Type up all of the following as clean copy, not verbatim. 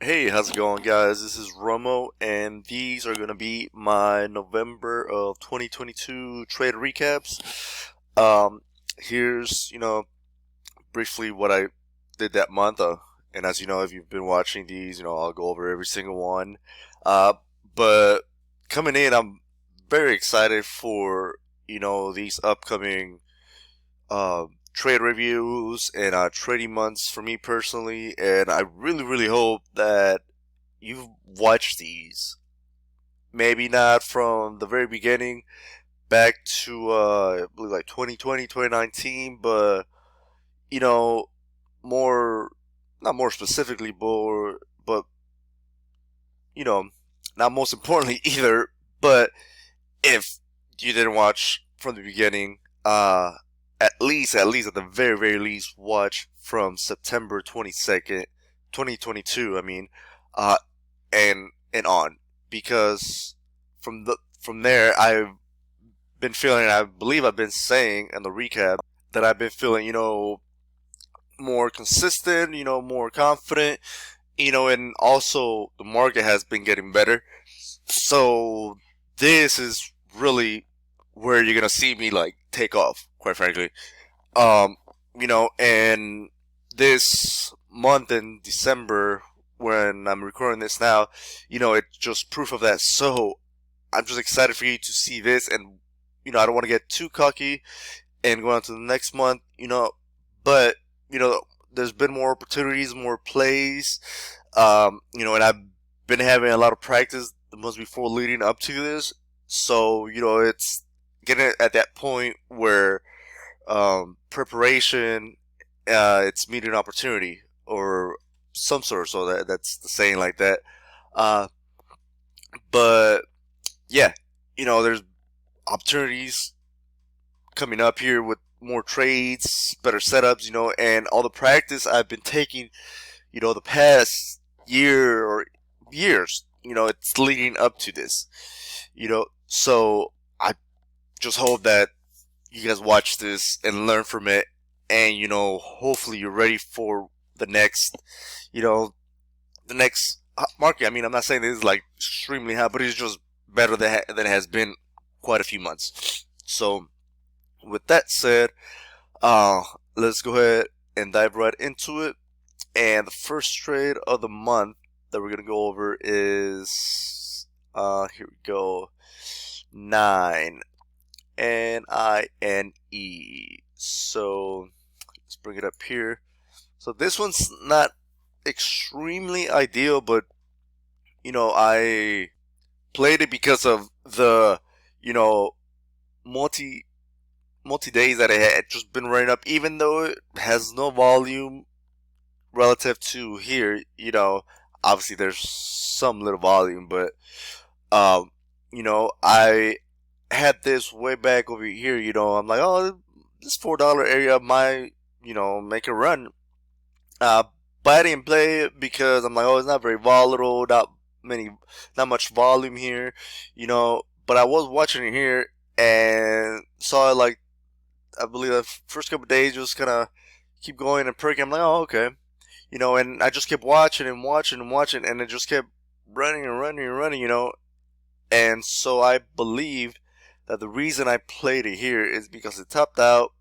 Hey, how's it going, guys? This is Romo, and these are going to be my November of 2022 trade recaps. Um, here's, briefly what I did that month. And as you know, if you've been watching these, I'll go over every single one. Uh, but coming in, I'm very excited for, these upcoming trade reviews and trading months for me personally, and I really hope that you've watched these. Maybe not from the very beginning back to I believe like 2020, 2019, but you know, more not more specifically, but you know, not most importantly either. But if you didn't watch from the beginning, at the very least, watch from September 22nd, 2022. I mean, uh, and on, because from there I've been feeling, I believe I've been saying in the recap that I've been feeling, more consistent, more confident, and also the market has been getting better. So this is really where you're gonna see me like take off, quite frankly. Um, and this month in December when I'm recording this now, it's just proof of that. So I'm just excited for you to see this, and I don't want to get too cocky and go on to the next month, but you know, there's been more opportunities, more plays, and I've been having a lot of practice the months before leading up to this. So it's getting at that point where preparation, it's meeting opportunity or some sort. So that's the saying like that. Uh, but yeah, there's opportunities coming up here with more trades, better setups, and all the practice I've been taking, the past year or years, it's leading up to this, so I just hope that you guys watch this and learn from it, and hopefully you're ready for the next, you know, the next hot market. I mean, I'm not saying this is like extremely hot, but it's just better than it has been quite a few months. So with that said, uh, let's go ahead and dive right into it. And the first trade of the month that we're gonna go over is here we go, nine. NINE. So let's bring it up here. So this one's not extremely ideal, but I played it because of the you know multi days that it had just been running up, even though it has no volume relative to here. Obviously there's some little volume, but I had this way back over here. I'm like, oh, this $4 area might, make a run. Uh, but I didn't play it because I'm like, oh, it's not very volatile, not much volume here, But I was watching it here and saw it like, I believe the first couple of days just kind of keep going and perking. I'm like, oh, okay, and I just kept watching and watching and watching, and it just kept running and running and running, And so I believe that the reason I played it here is because it topped out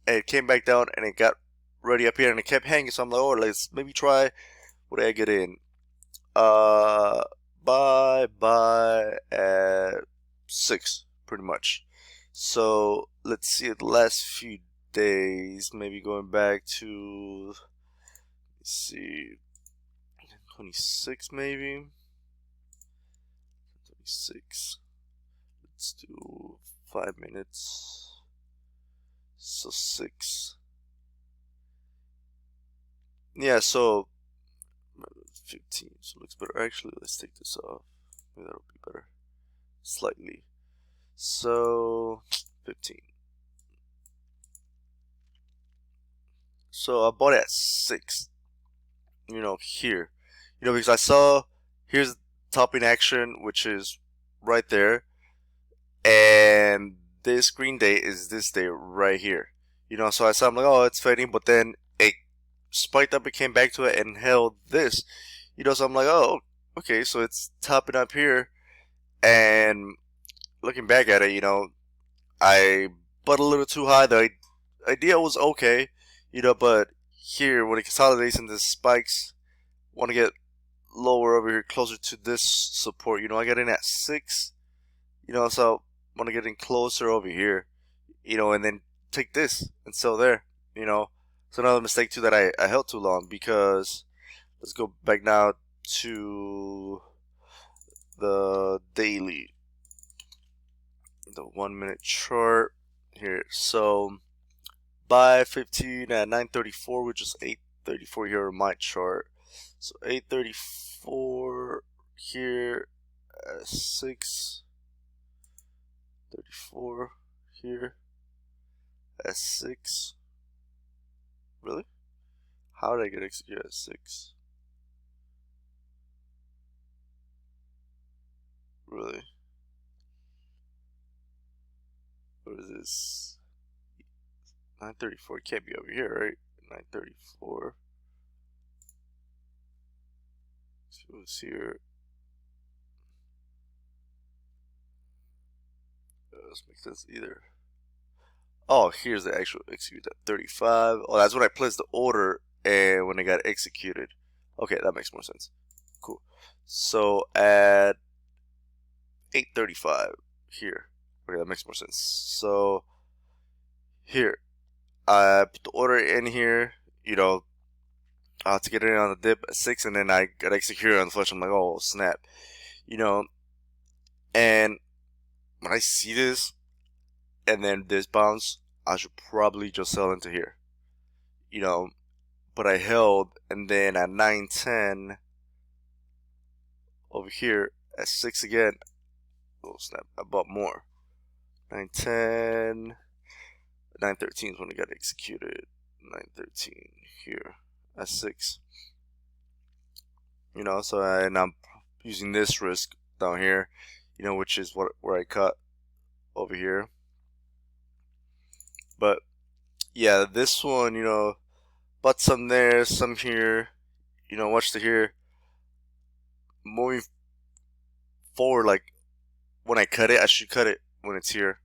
and it came back down and it got ready up here and it kept hanging. So I'm like, oh, let's maybe try. What did I get in? Uh, buy at 6, pretty much. So let's see the last few days. Maybe going back to, let's see, 26 maybe. 26. Let's do 5 minutes. So 6. Yeah, so 15. So it looks better. Actually, let's take this off. Maybe that'll be better. Slightly. So 15. So I bought it at 6. Here. Because I saw here's topping action, which is right there, and this green day is this day right here. So I saw, I'm like, oh, it's fading, but then it spiked up, it came back to it and held this, So I'm like, oh, okay, so it's topping up here, and looking back at it, I bought a little too high. The idea was okay, but here when it consolidates into spikes, want to get lower over here, closer to this support. I got in at 6, so want to get in closer over here, and then take this and sell there, you know. It's another mistake too that I held too long, because let's go back now to the daily, the 1 minute chart here. So buy 15 at 934, which is 834 here on my chart. So 834 here, 634 here at 6. Really? How did I get executed at 6? Really? What is this? 934 can't be over here, right? 934. So what's here? Let's make sense either. Oh, here's the actual execute at 35. Oh, that's when I placed the order and when it got executed. Okay, that makes more sense. Cool. So at 8:35 here. Okay, that makes more sense. So here, I put the order in here, to get in on the dip at 6, and then I got executed on the flush. I'm like, oh, snap. And when I see this, and then this bounce, I should probably just sell into here. But I held, and then at 9:10 over here at 6 again. Oh snap! I bought more. 9:10, 9:13 is when it got executed. 9:13 here at 6. So and I'm using this risk down here, which is where I cut over here. But yeah, this one, bought some there, some here. Watch the here. Moving forward, like when I cut it, I should cut it when it's here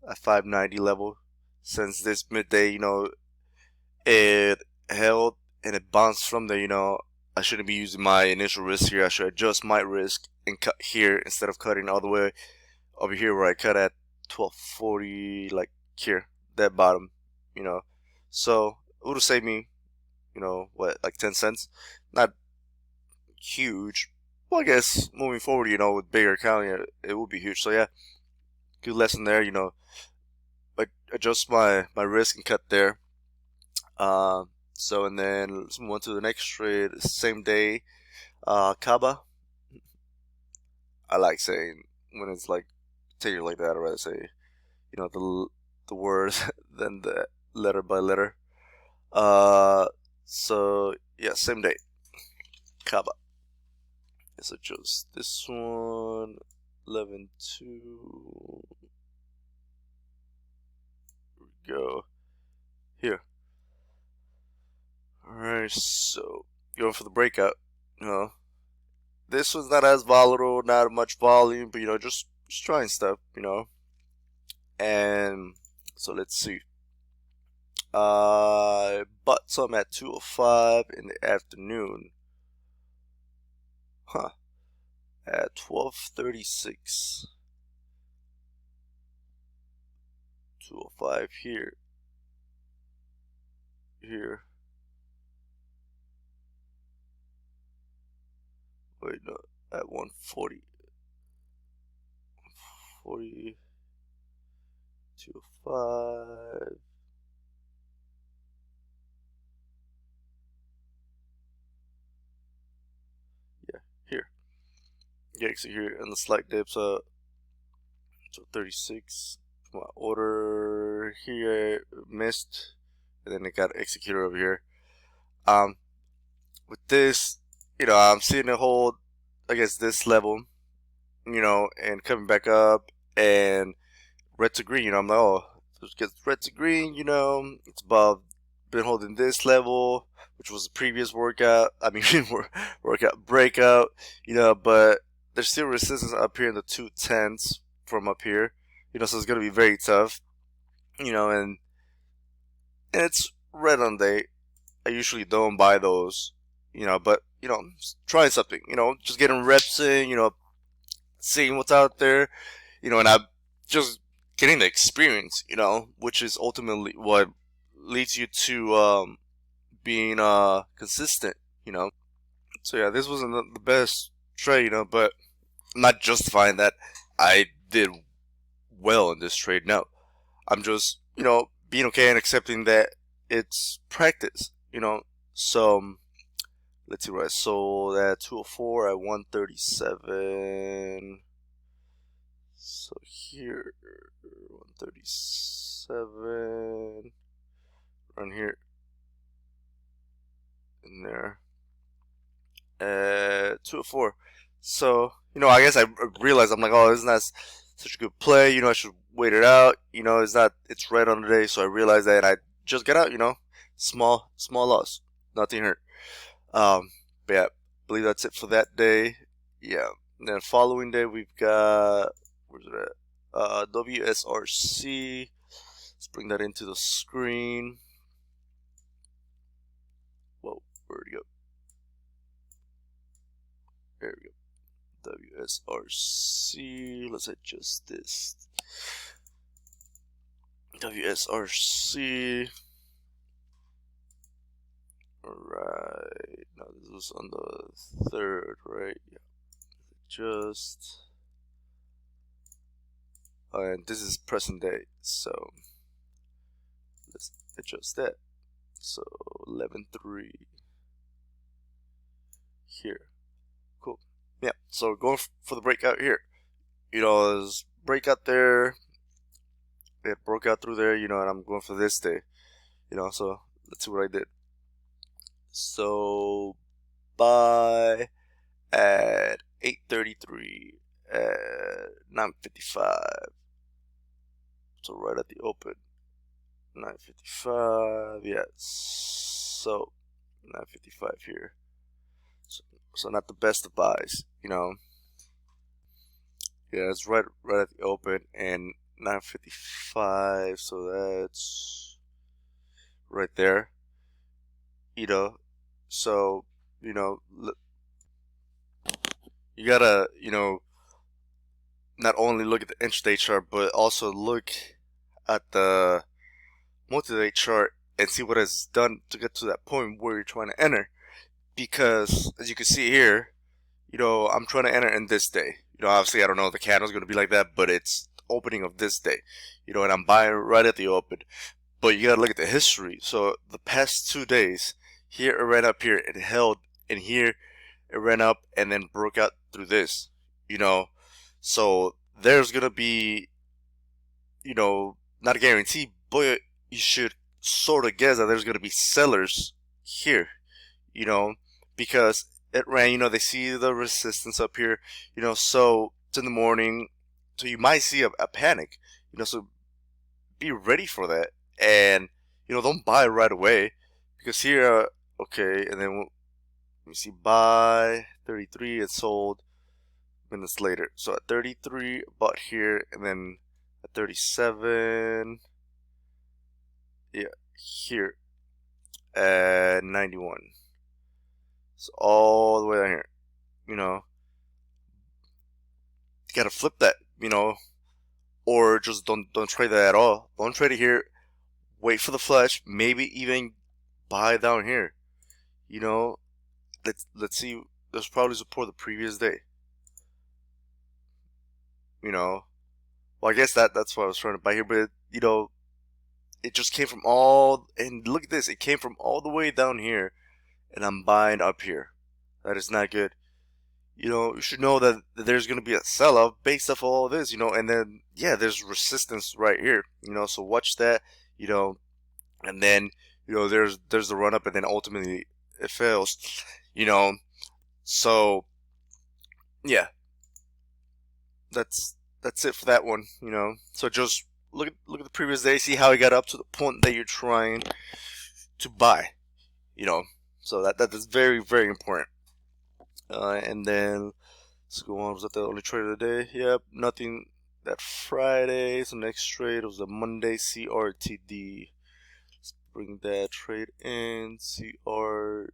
at 590 level. Since this midday, it held and it bounced from there, I shouldn't be using my initial risk here. I should adjust my risk and cut here instead of cutting all the way over here where I cut at 1240, like here, that bottom, So it would have saved me, what, like 10 cents? Not huge. Well, I guess moving forward, with bigger account, it would be huge. So yeah, good lesson there. I adjust my risk and cut there. So and then let's move on to the next trade. Same day, Kaba. I like saying when it's like take it like that. I'd rather say, the words than the letter by letter. So yeah, same day, Kaba. Let's adjust this one. 11.2. Here we go. Here. Alright, so going for the breakout. This one's not as volatile, not much volume, but just trying stuff, And so let's see. I bought some at 2:05 in the afternoon. At 12:36. 2:05 here. Here. Wait, no, at 1:40. 40. 2:05. Yeah, here. Yeah, so here, and the slight dips up to 36. My order here missed, and then it got executed over here. With this, I'm seeing it hold against this level, and coming back up and red to green. I'm like, oh, it gets red to green. It's above, been holding this level which was the previous workout. I mean, workout breakout, but there's still resistance up here in the 210s from up here, so it's gonna be very tough, and it's red on day. I usually don't buy those, but trying something, just getting reps in, seeing what's out there, and I'm just getting the experience, which is ultimately what leads you to being consistent, So yeah, this wasn't the best trade, but I'm not justifying that I did well in this trade. No, I'm just being okay and accepting that it's practice, So let's see where I sold at 204 at 137. So here 137 around here in there at 204. So I guess I realized, I'm like, oh, isn't that such a good play? I should wait it out. It's red on the day, so I realized that, and I just got out. Small loss, nothing hurt. But yeah, I believe that's it for that day. Yeah. And then following day we've got, where's it at? WSRC. Let's bring that into the screen. Whoa, where'd it go? There we go. WSRC. Let's adjust this. WSRC. Alright. Now this was on the 3rd, right? Yeah. Adjust. And this is present day, so let's adjust that. So 11.3 here. Cool. Yeah, so we're going for the breakout here. There's breakout there. It broke out through there, and I'm going for this day. So let's see what I did. So buy at 8.33 at 9.55. So right at the open. 9.55, yes. So 9.55 here. So not the best of buys, Yeah, it's right at the open, and 9.55. So that's right there. So you gotta not only look at the intraday chart, but also look at the multi-day chart and see what it's done to get to that point where you're trying to enter. Because as you can see here, I'm trying to enter in this day. Obviously I don't know if the candle's going to be like that, but it's opening of this day. And I'm buying right at the open. But you gotta look at the history. So the past 2 days, here it ran up here, it held, and here it ran up and then broke out through this. So there's gonna be, not a guarantee, but you should sort of guess that there's gonna be sellers here, because it ran, they see the resistance up here, so it's in the morning, so you might see a panic, so be ready for that, and don't buy right away, because here, okay, and then let me see, buy 33, it sold minutes later. So at 33, bought here, and then at 37, yeah, here at 91. So all the way down here, you gotta flip that, or just don't trade that at all. Don't trade it here. Wait for the flush. Maybe even buy down here. Let's see. There's probably support the previous day. Well, I guess that's what I was trying to buy here, but it just came from and look at this, it came from all the way down here, and I'm buying up here. That is not good. You should know that there's going to be a sell-off based off all of this, and then, yeah, there's resistance right here, so watch that, and then, there's the run-up, and then ultimately it fails, so, yeah, that's it for that one, so just look at the previous day, see how it got up to the point that you're trying to buy, So that is very, very important. And then let's go on. Was that the only trade of the day? Yep, nothing that Friday. So next trade was the Monday CRTD. Let's bring that trade in CRTD.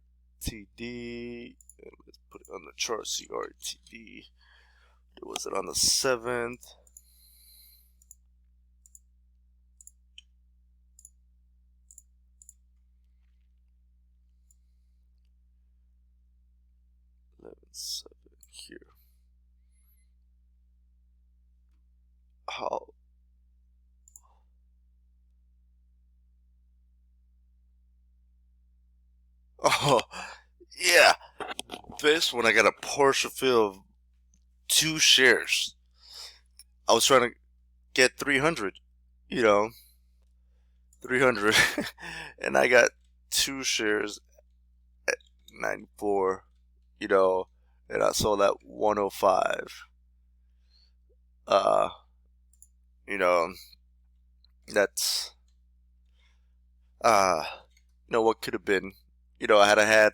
And let's put it on the chart. CRTD. Was it on the 7th? Here. How? Oh, yeah. This one I got a partial fill of 2 shares. I was trying to get 300, you know, 300, and I got 2 shares at 94, you know, and I sold at 105. Uh, you know, that's uh, what could have been. I had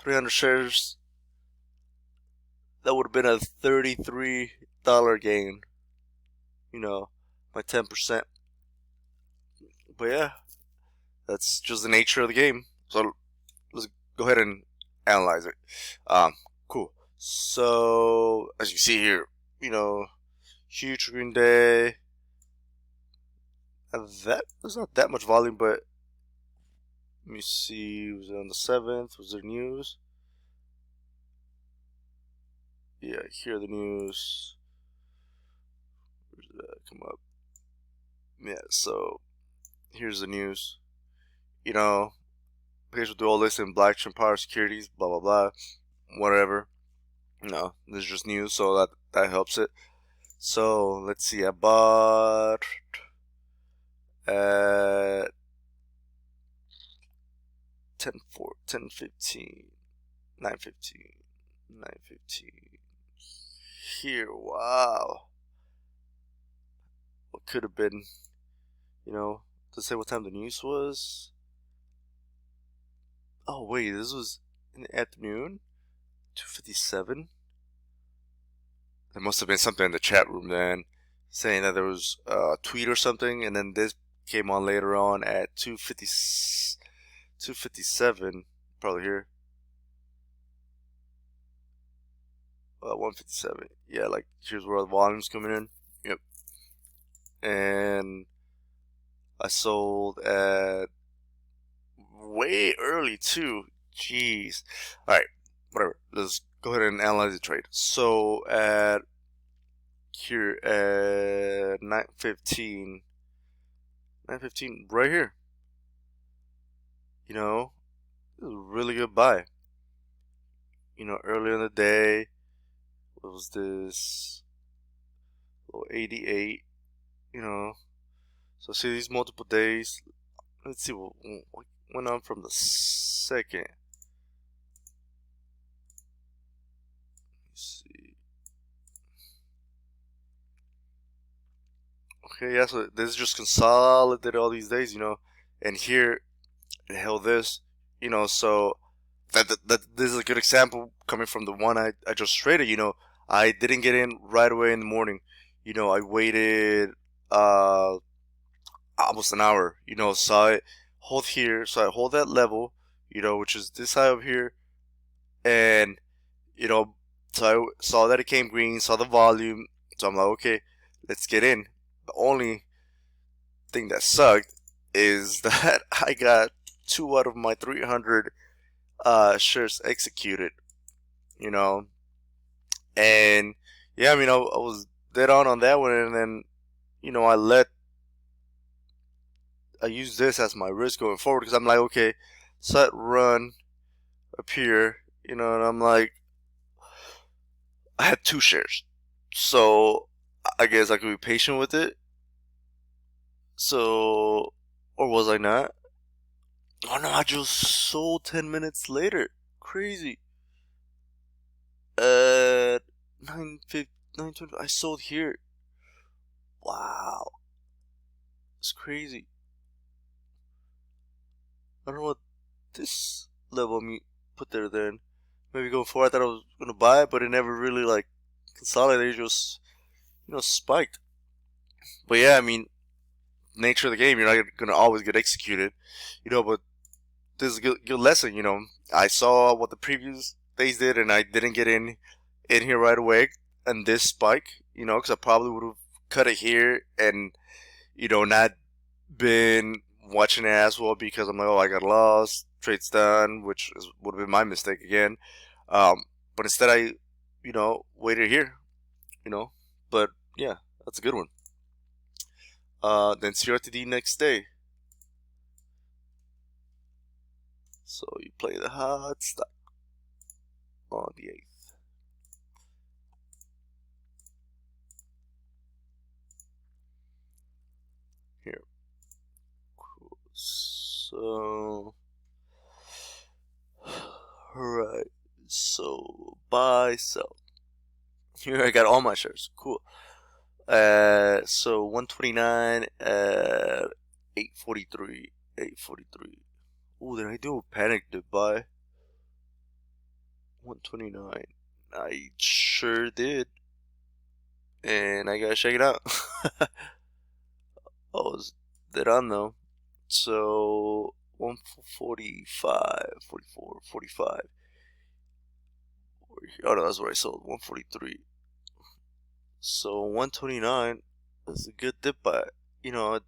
300 shares, that would have been a $33 gain. My 10%. But yeah, that's just the nature of the game. So let's go ahead and analyze it. Cool. So as you see here, huge green day. There's not that much volume, but let me see. Was it on the 7th? Was there news? Yeah, here the news. Where did that come up? Yeah, so here's the news. Players will do all this in Blackstone Power Securities, blah blah blah, whatever. This is just news, so that helps it. So let's see. I bought at 10:4, 10:15, 9:15, 9:15. Here, wow. What could have been? To say what time the news was. Oh wait, this was in the afternoon, 2:57. There must have been something in the chat room then, saying that there was a tweet or something, and then this came on later on at 2:57, probably here. 1:57. Yeah, like here's where the volume's coming in. Yep. And I sold at way early too. Jeez. All right, whatever. Let's go ahead and analyze the trade. So at here at 9:15, right here. This is a really good buy. Earlier in the day, what was this? 88. So see these multiple days. Let's see what went on from the 2nd. Let's see. Okay, yeah. So this is just consolidated all these days, and here it held this, So that this is a good example coming from the one I just traded. I didn't get in right away in the morning. I waited almost an hour. Saw it hold here, so I hold that level, which is this high up here, and so I saw that it came green, saw the volume, so I'm like, okay, let's get in. The only thing that sucked is that I got 2 out of my 300 shares executed, and yeah, I was dead on that one, and then I use this as my risk going forward because I'm like, okay, set run up here, and I'm like, I had 2 shares, so I guess I could be patient with it. So, or was I not? Oh no, I just sold 10 minutes later. Crazy. 9:20, I sold here. Wow. It's crazy. I don't know what this level me put there then. Maybe going forward, I thought I was gonna buy it, but it never really like consolidated. Just spiked. But yeah, I mean, nature of the game, you're not gonna always get executed, But this is a good lesson. I saw what the previous days did, and I didn't get in here right away. And this spike, because I probably would have cut it here and not been watching it as well because I'm like, oh, I got lost, trade's done, which would have been my mistake again. But instead, I waited here, you know. But yeah, that's a good one. Then CRTD next day. So you play the hot stock on the 8th. Here. Cool. So, alright. So, buy, sell. Here I got all my shares. Cool. So 129 at 843. 843. Ooh, did I do a panic to buy? 129. I sure did. And I gotta check it out. Oh, it's dead on though. So 145, 44, 45. Oh no, that's what I sold. 143. So 129 is a good dip buy. A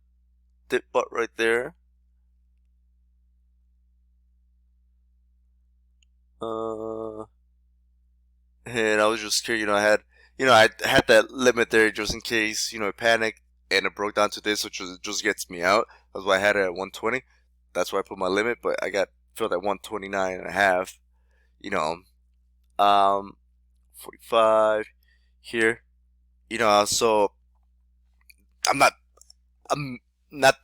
dip butt right there. And I was just scared, I had that limit there just in case, I panicked and it broke down to this, which just gets me out. That's why I had it at 120. That's why I put my limit, but I got filled at 129 and a half, you know, 45 here, so I'm not, I'm not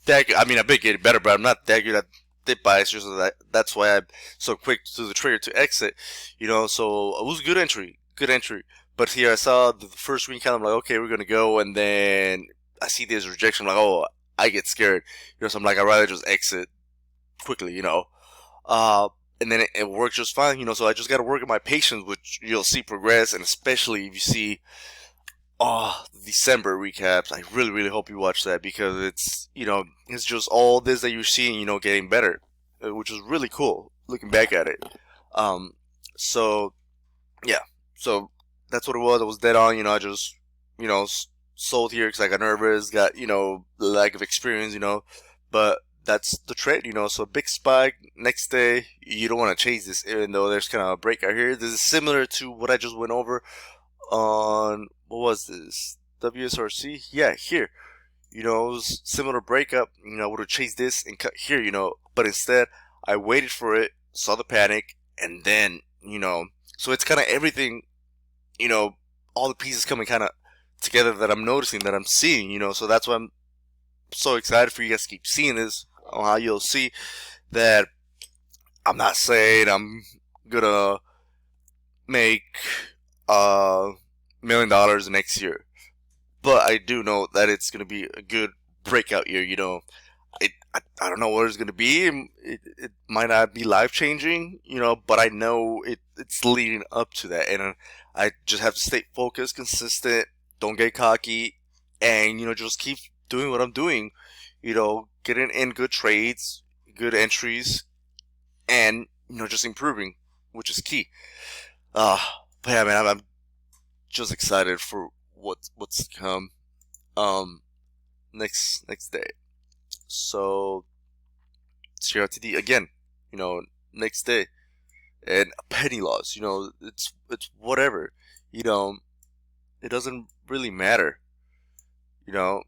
that good. I mean, I've been getting better, but I'm not that good at dip buys. Just that's why I'm so quick to the trader to exit. So it was a good entry, good entry. But here I saw the first green candle. I'm like, okay, we're gonna go, and then I see this rejection. I'm like, oh, I get scared. So I'm like, I'd rather just exit quickly. Uh, and then it worked just fine. So I just got to work on my patience, which you'll see progress, and especially if you see December recaps. I really, really hope you watch that because it's just all this that you're seeing, getting better, which is really cool looking back at it. Um, so yeah, so that's what it was. I was dead on, I just, sold here because I got nervous, got, lack of experience, but that's the trade, so big spike next day. You don't want to chase this, even though there's kind of a breakout here. This is similar to what I just went over on, what was this, WSRC? Yeah, here. It was similar breakup. I would have chased this and cut here, but instead I waited for it, saw the panic, and then, so it's kind of everything, all the pieces coming kind of together that I'm noticing, that I'm seeing, so that's why I'm so excited for you guys to keep seeing this, on how you'll see that I'm not saying I'm gonna make $1 million next year, but I do know that it's gonna be a good breakout year. I don't know what it's gonna be. It might not be life changing, but I know it's leading up to that, and I just have to stay focused, consistent, don't get cocky, and just keep doing what I'm doing. Getting in good trades, good entries, and just improving, which is key. But yeah, man, I'm just excited for what's to come. Next day. So CRTD again. Next day, and a penny loss. It's whatever. It doesn't really matter. You know,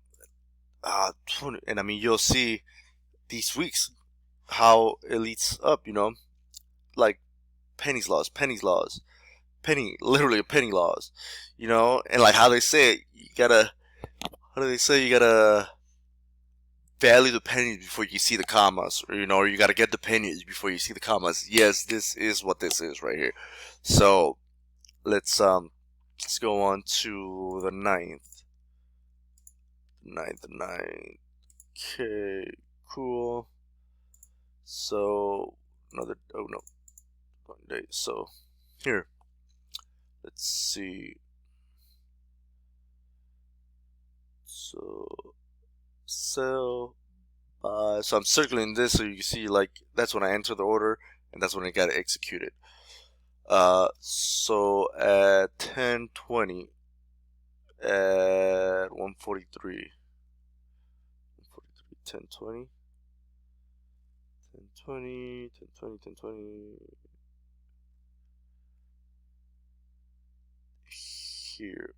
and I mean you'll see these weeks how it leads up. Like pennies loss, literally a penny loss. And like how they say it, you gotta. How do they say, you gotta value the pennies before you see the commas, or you gotta get the pennies before you see the commas. Yes, this is what this is right here. So let's go on to the 9th. 9th. Okay, cool. So another, oh no, wrong day. So here, let's see. So sell, buy. So I'm circling this so you can see, like, that's when I enter the order, and that's when I got to execute it. So at 10:20, at 1:43, 10:20, 10:20, 10:20, 10:20. Here.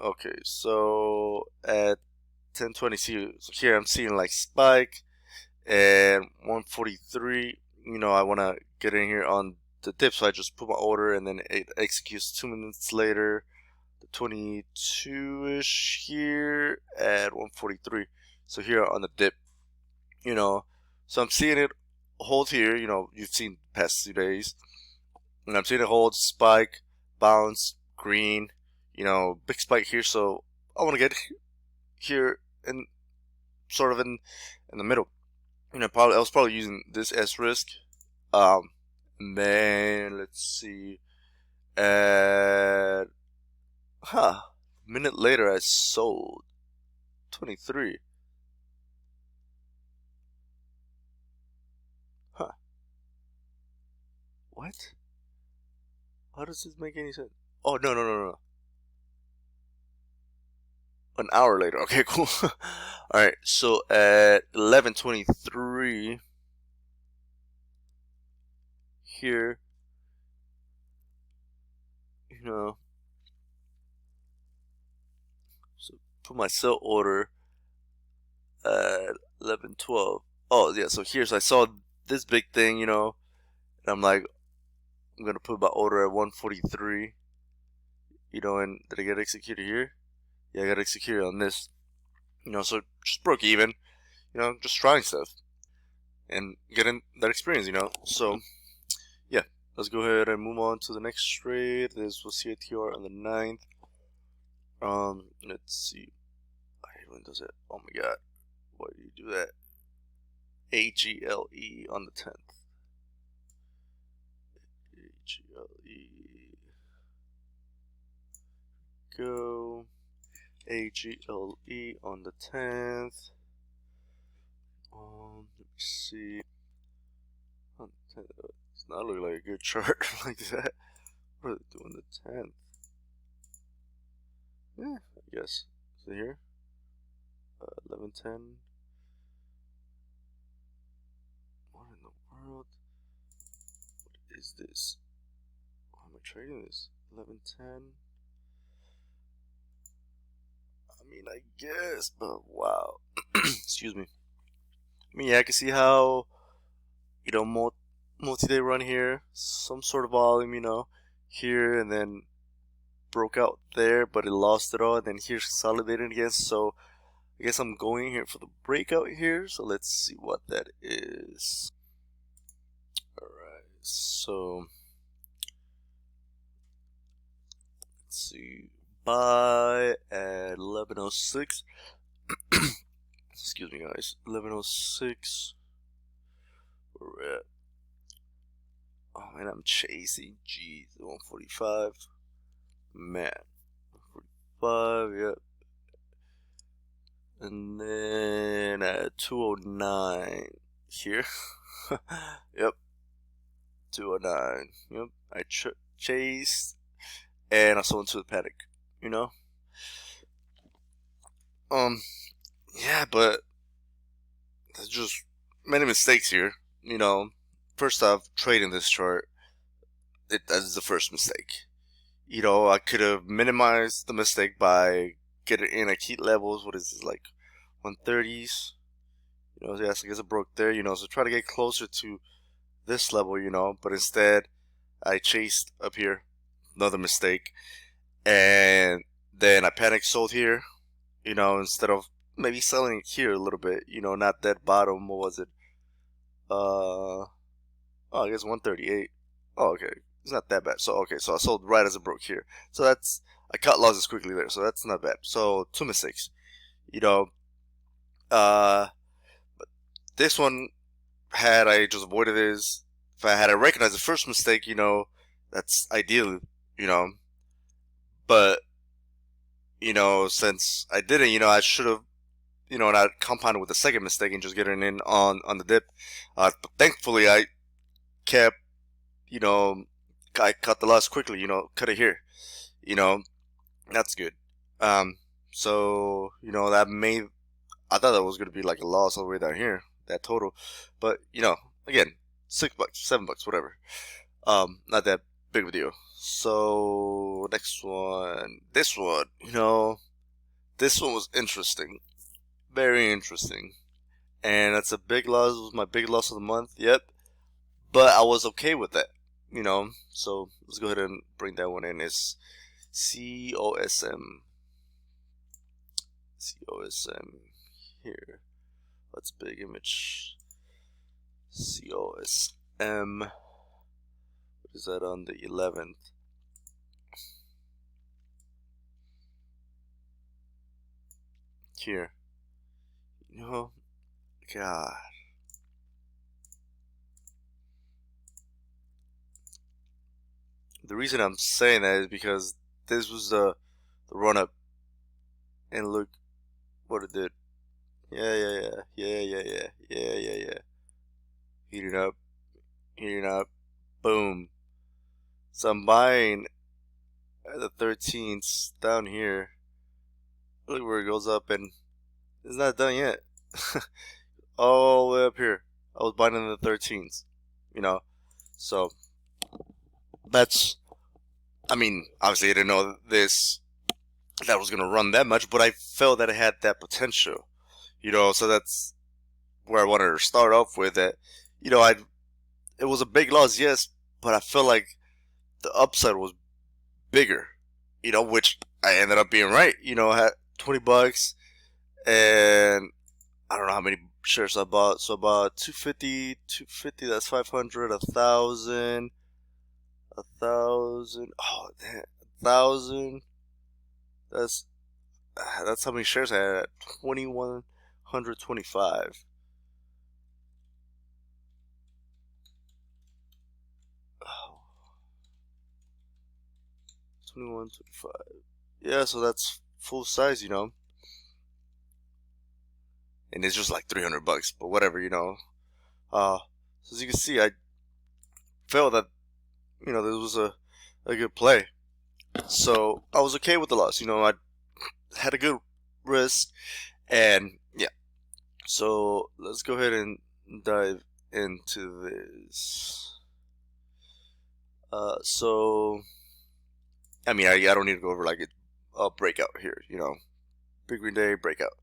Okay, so at 10:20, see, so here I'm seeing like spike, and 1:43. You know, I want to get in here on the dip, so I just put my order, and then it executes 2 minutes later. The 22-ish here at 1:43. So here on the dip, you know, so I'm seeing it hold here. You know, you've seen past 2 days, and I'm seeing it hold, spike, bounce, green. You know, big spike here. So I want to get here and sort of in the middle. You know, I was probably using this as risk. And then let's see. At a minute later, I sold 23. Huh? What? How does this make any sense? Oh, no, no, no, no. An hour later. Okay, cool. All right. So at 11:23 here, you know, so put my sell order at 11:12. Oh yeah. So here's, I saw this big thing, you know, and I'm like, I'm gonna put my order at 1:43. You know, and did I get executed here? Yeah, I got executed on this. You know, so just broke even. You know, just trying stuff and getting that experience. You know, so yeah, let's go ahead and move on to the next trade. This was CATR on the 9th. Let's see. I hate when it does it. Oh my god, why do you do that? AGLE on the 10th. AGLE. Go. AGLE on the 10th. Let me see. It's not looking like a good chart like that. What are they doing the 10th? Yeah, I guess. So here, 11:10. What in the world? What is this? Why am I trading this? 11:10. I mean, I guess, but wow. Excuse me. I mean, yeah, I can see how, you know, multi-day run here, some sort of volume, you know, here, and then broke out there, but it lost it all, and then here's consolidated again. So I guess I'm going here for the breakout here. So let's see what that is. Alright, so let's see. Buy at 11:06. Excuse me, guys. 11:06. Where we're at. Oh man, I'm chasing. Jeez, 1:45. Man, 1:45. Yep. And then at 2:09 here. Yep. 2:09. Yep. I chased, and I sold into the panic. You know. Yeah, but there's just many mistakes here. You know, first off, trading this chart, that is the first mistake. You know, I could have minimized the mistake by getting in at key levels. What is this, like 130s? You know, yes, I guess it broke there. You know, so try to get closer to this level. You know, but instead, I chased up here. Another mistake, and then I panic sold here. You know, instead of maybe selling it here a little bit. You know, not that bottom. What was it? Oh, I guess 138. Oh, okay. It's not that bad. So, okay, so I sold right as it broke here. So that's I cut losses quickly there, so that's not bad. So 2 mistakes. You know, uh, this one, had I just avoided this, if I had I recognized the first mistake, that's ideal. You know, but since I didn't, I should have, and I compounded with the second mistake and just getting in on the dip. But thankfully, I kept, you know, I cut the loss quickly. Cut it here. You know, that's good. Um, so that made I thought that was gonna be like a loss all the way down here, that total, but again, $6, $7, whatever. Not that big of a deal. So next one, this one was interesting, very interesting, and that's a big loss. It was my big loss of the month. Yep, but I was okay with that. So let's go ahead and bring that one in. It's COSM. COSM here. Let's big image. COSM. What is that on the 11th? Here. God. The reason I'm saying that is because this was the run up, and look what it did. Yeah. Heating up, boom. So I'm buying at the 13th down here. Look where it goes up, and it's not done yet. All the way up here. I was buying in the 13th, so that's, obviously I didn't know that was gonna run that much, but I felt that it had that potential, so that's where I wanted to start off with. That, it was a big loss, yes, but I felt like the upside was bigger, which I ended up being right. I had $20, and I don't know how many shares I bought. So about 250, that's 500, 1,000, 1,000. Oh, damn, 1,000. That's how many shares I had. 2,125. Oh, 2,125. Yeah, so that's full size, and it's just like $300, but whatever, So as you can see, I felt that this was a good play, so I was okay with the loss. I had a good risk, and yeah. So let's go ahead and dive into this. So I don't need to go over like a breakout here. Big Green Day breakout.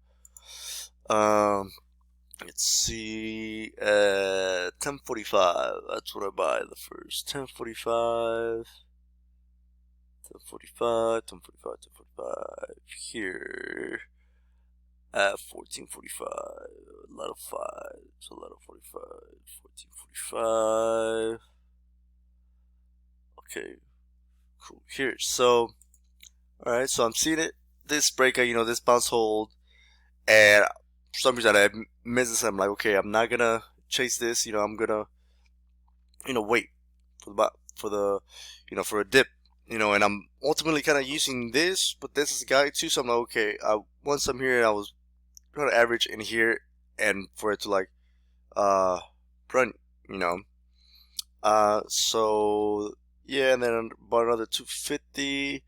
Let's see, 10:45. That's what I buy the first. 10:45. 10:45. 10:45. 10:45. Here at 14:45. A lot of fives. A lot of 45. 14:45. Okay. Cool. Here. So, all right. So I'm seeing it. This breakout. This bounce hold, and for some reason I missed this. I'm like, okay, I'm not gonna chase this. I'm gonna, wait for a dip. And I'm ultimately kind of using this, but this is a guide too. So I'm like, okay, once I'm here, I was trying to average in here, and for it to like, run, so yeah, and then bought another 250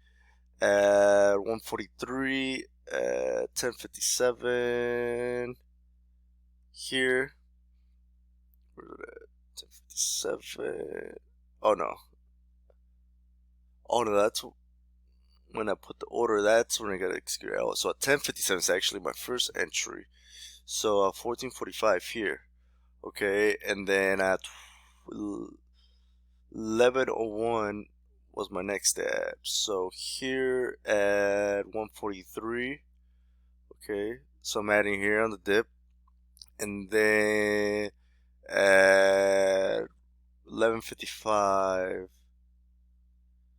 at 143 at 1057 here. Where's it at? 1057. Oh no. Oh no, that's when I put the order. That's when I got executed. Oh, so at 1057 is actually my first entry. So 1445 here. Okay, and then at 1101 was my next step. So here at 143. Okay, so I'm adding here on the dip, and then at 11:55.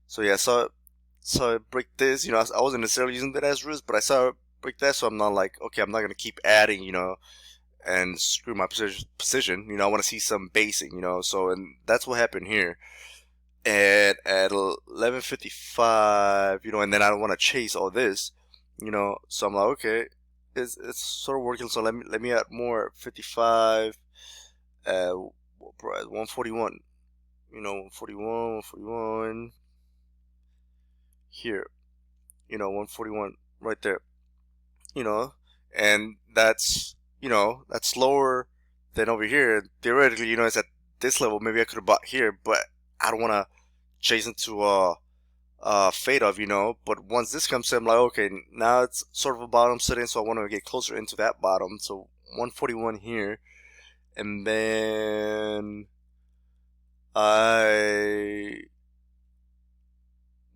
So yeah, so saw it break this. I wasn't necessarily using that as risk, but I saw it break that, so I'm not like, okay, I'm not gonna keep adding, and screw my position. I want to see some basing, So, and that's what happened here. And at 11:55, and then I don't want to chase all this, So I'm like, okay, it's sort of working. So let me add more 55, what price? 141. 141, 141 here. 141 right there. You know, and that's lower than over here. Theoretically, it's at this level. Maybe I could have bought here, but I don't want to chase into a fade of, But once this comes in, I'm like, okay, now it's sort of a bottom setting, so I want to get closer into that bottom. So 141 here, and then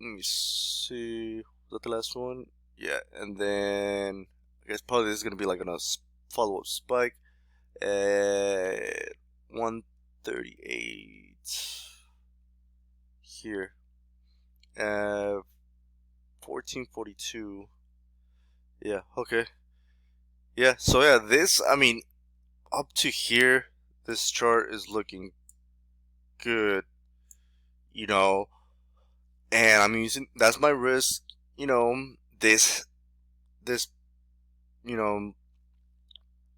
let me see, was that the last one? Yeah, and then I guess probably this is gonna be like a follow-up spike at 138 here. 1442. Yeah, okay. Yeah, so yeah, I mean, up to here, this chart is looking good, you know, and I'm using, that's my risk, this, you know,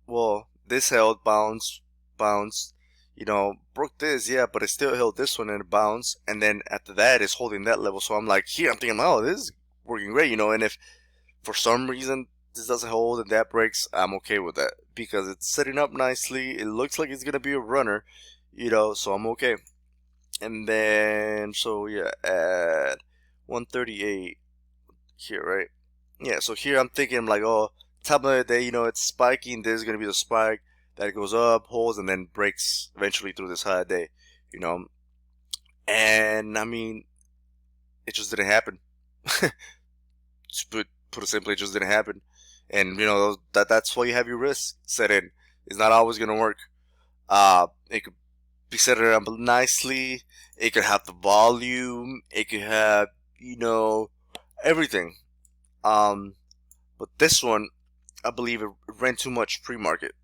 well, this held, bounced, broke this, yeah, but it still held this one and it bounced, and then after that, it's holding that level, so I'm like, here, I'm thinking, oh, this is working great, and if for some reason this doesn't hold and that breaks, I'm okay with that because it's setting up nicely. It looks like it's gonna be a runner, so I'm okay. And then so yeah, at 138 here, right? Yeah, so here I'm thinking, I'm like, oh, top of the day, it's spiking. There's gonna be the spike that goes up, holds, and then breaks eventually through this high day, you know. And I mean, it just didn't happen. Put it simply, it just didn't happen. And that's why you have your risk set in. It's not always gonna work. It could be set up nicely. It could have the volume. It could have everything. But this one, I believe it ran too much pre-market.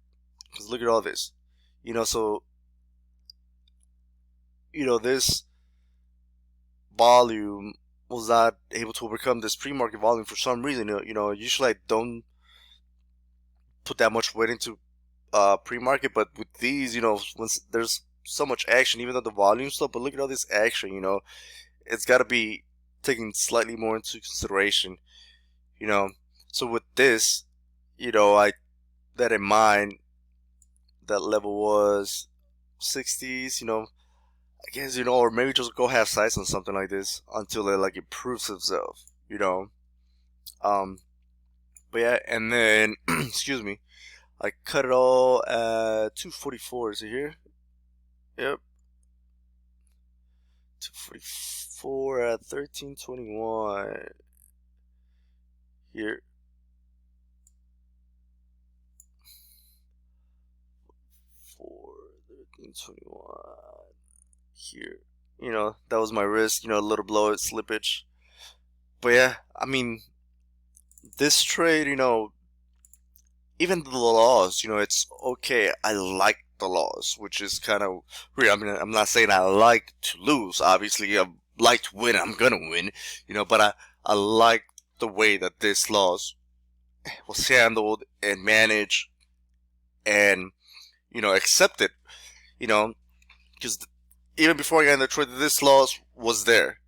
Because look at all this. So this volume was not able to overcome this pre-market volume for some reason. Usually I don't put that much weight into pre-market, but with these, once there's so much action, even though the volume's low, but look at all this action, it's got to be taken slightly more into consideration, so with this, I that in mind, that level was 60s, I guess, or maybe just go half size on something like this until it like improves itself, but yeah, and then excuse me, I cut it all at 244. Is it here? Yep. 244 at 1321. Here. 1321. Here. That was my risk, a little blow it slippage. But yeah, I mean, this trade, even the laws, it's okay. I like the laws, which is kind of weird. I mean, I'm not saying I like to lose. Obviously, I like to win. I'm gonna win, but I like the way that this laws was handled and managed and, accepted, because even before I got in the trade, this laws was there,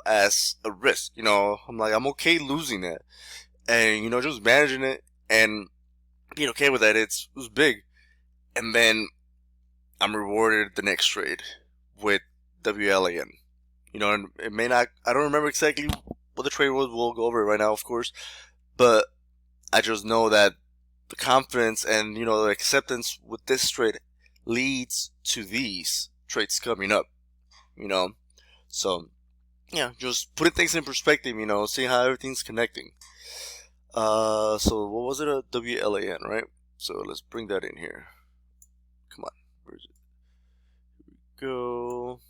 as a risk, I'm like, I'm okay losing it and, just managing it and being okay with that. It was big. And then I'm rewarded the next trade with WLAN. And it may not, I don't remember exactly what the trade was. We'll go over it right now, of course. But I just know that the confidence and, the acceptance with this trade leads to these trades coming up, So, yeah, just putting things in perspective, seeing how everything's connecting. So what was it? A WLAN, right? So let's bring that in here. Come on, where is it? Here we go.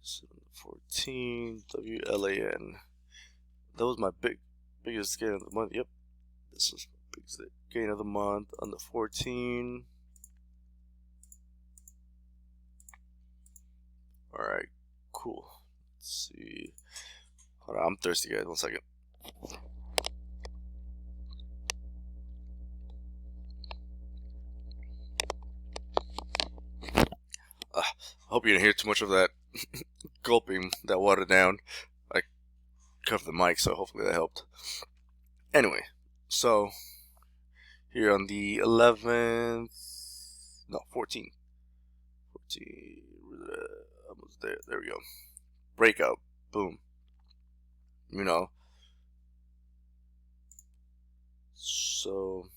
Sit on the 14 WLAN. That was my biggest gain of the month. Yep, this is my biggest gain of the month on the 14. All right, cool. Let's see. Hold on, I'm thirsty, guys. 1 second. I hope you didn't hear too much of that gulping that water down. I covered the mic, so hopefully that helped. Anyway, so here on the 11th, no, 14, almost there. There we go. Breakout, boom. You know. So,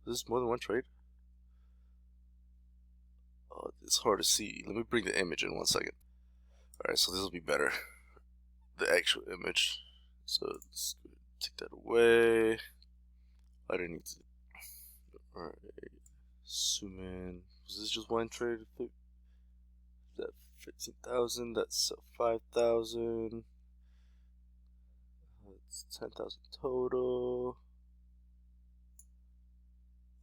is this more than one trade? Oh, it's hard to see. Let me bring the image in 1 second. Alright, so this will be better. The actual image. So let's take that away. I didn't need to. Alright, zoom in. Was this just one trade? That 15,000. That's 5,000. That's 10,000 total.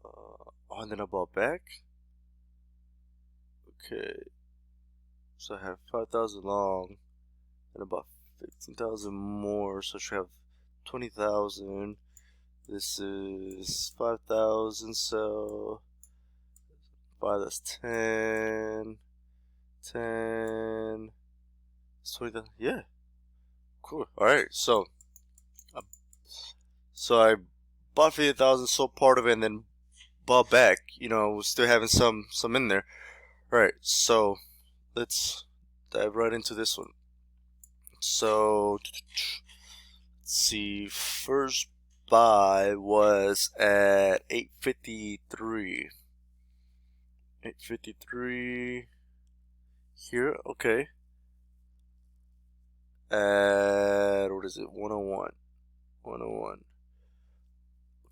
Oh, and then I bought back. Okay, so I have 5,000 long and about 15,000 more, so I should have 20,000. This is 5,000, so 5, that's 10, 10, it's 20,000, yeah, cool. Alright, so I bought 50,000, sold part of it, and then bought back, you know, still having some in there. Alright, so let's dive right into this one. So let's see, first buy was at 853. 853 here, okay. At what is it? 101. 101.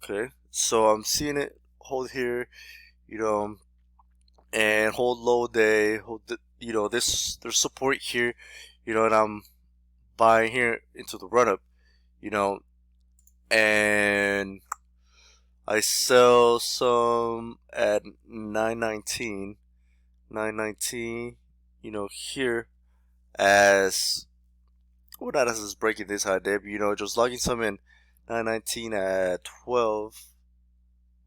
Okay, so I'm seeing it hold here, you know, and hold low day, hold the, you know, there's support here, you know, and I'm buying here into the run up, you know, and I sell some at 919, you know, here as, well, not as it's breaking this high day, but, you know, just logging some in 919 at 12.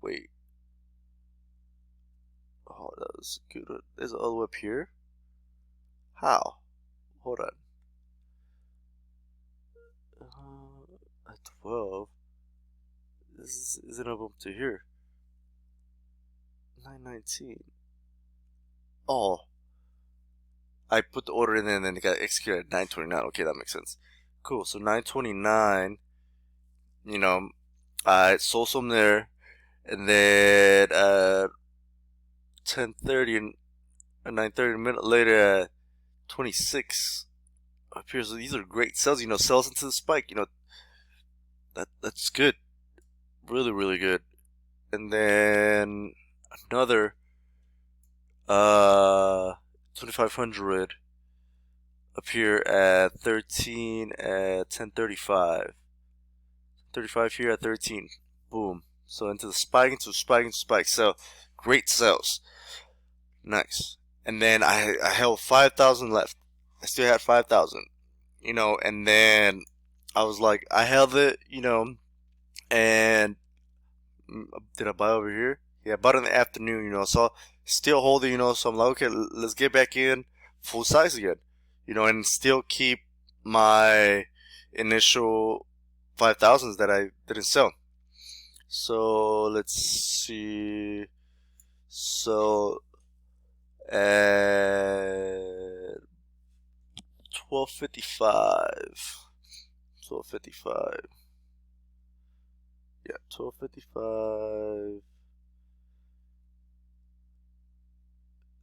Wait. Oh, that was good. There's all the way up here. How? Hold on. At 12. This isn't up to here. 919. Oh. I put the order in there and then it got executed at 929. Okay, that makes sense. Cool. So 929. You know, I sold some there. And then 10:30 and 9:30, a minute later at 26 appears. These are great sells, you know, sells into the spike, you know, that's good, really good. And then another 2500 appear at 13 at 10:35, 35 here at 13, boom. So into the spike, into spike, into spike. So great sales, nice. And then I held 5,000 left. I still had 5,000, you know, and then I was like, I held it, you know, and did I buy over here? Yeah, I bought in the afternoon, you know, so still holding, you know, so I'm like, okay, let's get back in full size again, you know, and still keep my initial 5,000s that I didn't sell. So let's see. So at 12:55, 12:55. Yeah, 12:55.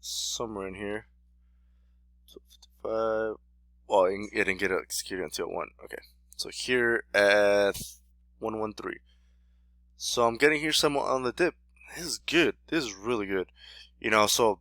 Somewhere in here. 12:55. Well, it didn't get executed until 1. Okay. So here at 113. So I'm getting here somewhat on the dip. This is good. This is really good. You know, so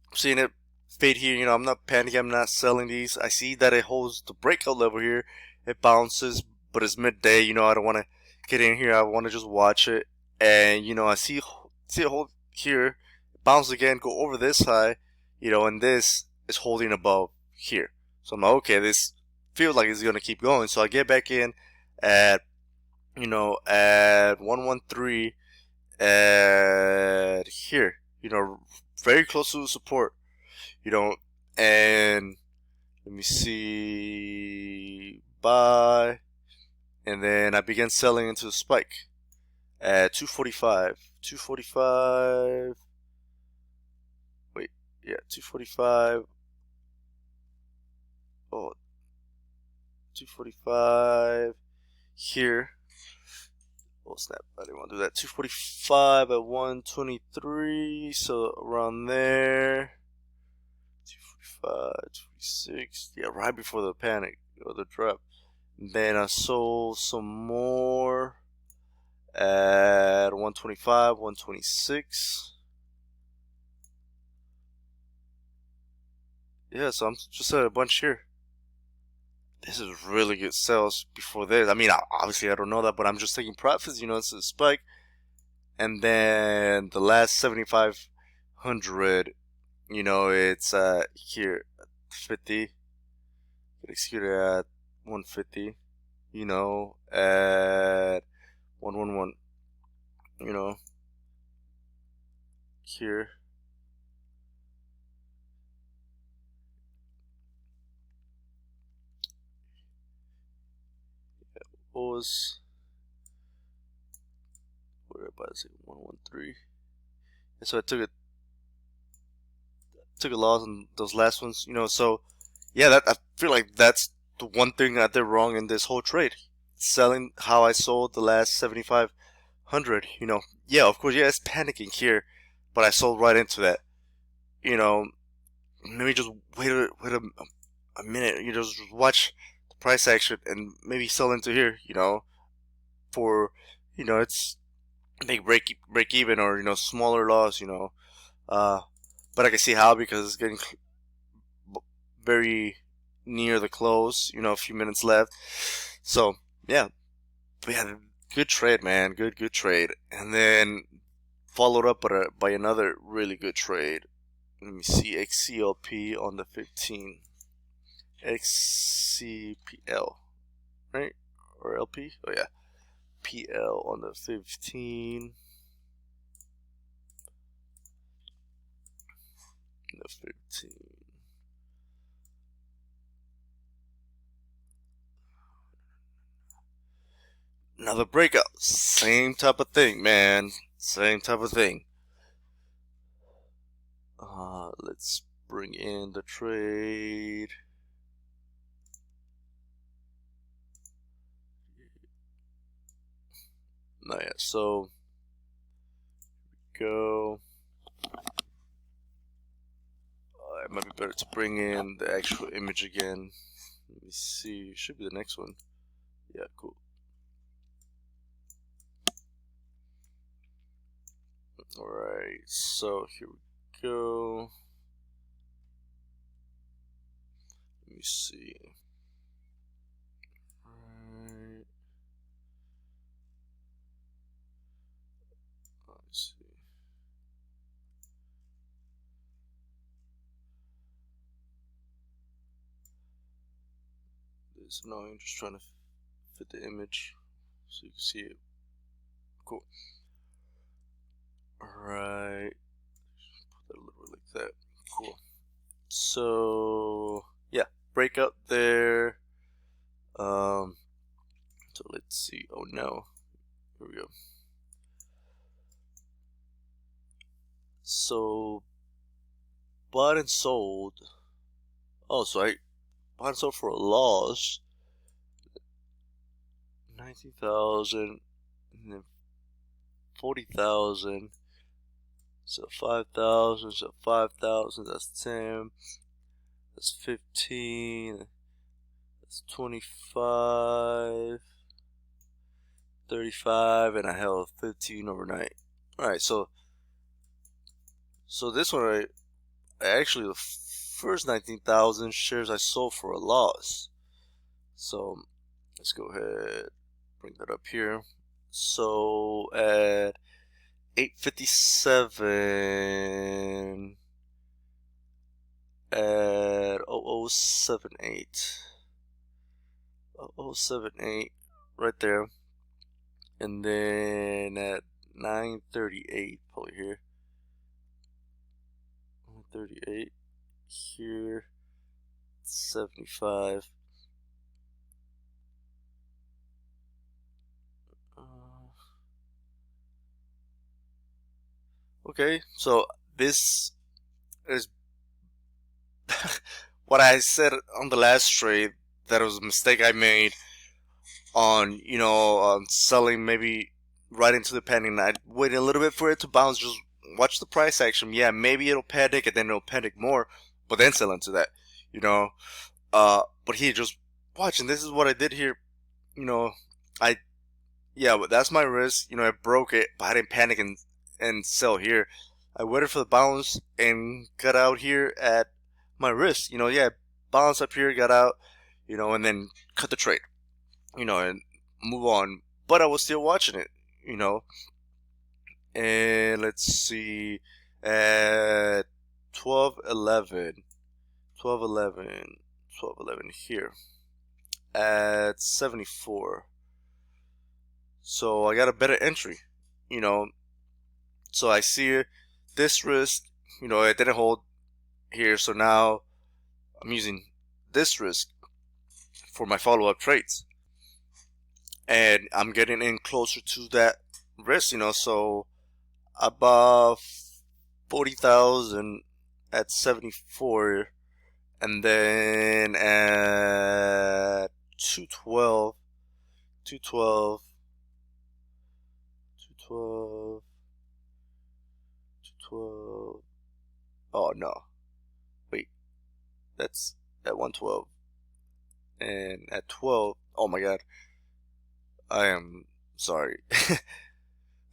I'm seeing it fade here. You know, I'm not panicking. I'm not selling these. I see that it holds the breakout level here. It bounces, but it's midday. You know, I don't want to get in here. I want to just watch it. And you know, I see it hold here, bounce again, go over this high. You know, and this is holding above here. So I'm like, okay, this feels like it's gonna keep going. So I get back in at at 113 at here. You know, very close to the support. You know, and let me see, buy, and then I began selling into the spike at 245. 245. Wait, yeah, 245. Oh, 245 here. Oh snap! I didn't want to do that. 245 at 123. So around there. 245, 246. Yeah, right before the panic or the drop. Then I sold some more at 125, 126. Yeah, so I'm just at a bunch here. This is really good sales before this. I mean, obviously I don't know that, but I'm just taking profits. You know, it's a spike. And then the last 7,500, you know, it's here 50. Get executed at 150. You know, at 111. You know, here. What was where about 113? And so I took a loss on those last ones, you know. So yeah, that I feel like that's the one thing I did wrong in this whole trade. Selling how I sold the last 7,500, you know. Yeah, of course, yeah, it's panicking here, but I sold right into that. You know, maybe just wait a minute. You just watch the price action and maybe sell into here. You know, for it's big break even or smaller loss. But I can see how because it's getting very near the close. A few minutes left. So yeah, but yeah, good trade, man. Good trade. And then followed up by another really good trade. Let me see, XCLP on the 15. XCPL, right? Or LP? Oh yeah, PL on the 15. The 15. Another breakout. Same type of thing, man. Same type of thing. Let's bring in the trade. No, yeah, so go. It might be better to bring in the actual image again. Let me see. Should be the next one. Yeah, cool. Alright, so here we go. Let me see. Alright. Let's see. This no, I'm just trying to fit the image so you can see it. Cool. Alright. Put that a little bit like that. Cool. So yeah, breakout there. So let's see. Oh no. Here we go. So bought and sold. Oh, so I bought and sold for a loss. 19,000 and then 40,000. So 5,000. So 5,000. That's 10. That's 15. That's 25. 35, and I held 15 overnight. Alright, so this one I actually first 19,000 shares I sold for a loss. So let's go ahead, bring that up here. So at 8:57 at 0078 0078 right there, and then at 9:38 probably here, 9:38 here, 75. Okay, so this is what I said on the last trade, that it was a mistake I made on, on selling maybe right into the panic. And I'd wait a little bit for it to bounce, just watch the price action. Yeah, maybe it'll panic and then it'll panic more, but then sell into that, you know. But here, just watch, and this is what I did here. I Yeah, but that's my risk. I broke it, but I didn't panic and sell here. I waited for the bounce and got out here at my risk. Yeah, bounce up here, got out, and then cut the trade, and move on. But I was still watching it, you know. And let's see, at 12:11, 12:11, 12:11 here at 74. So I got a better entry, you know. So I see this risk, it didn't hold here. So now I'm using this risk for my follow-up trades, and I'm getting in closer to that risk, So above 40,000 at 74, and then at 212, 212, 212, 212. Oh no, wait, that's at 112, and at 12. Oh my god, I am sorry.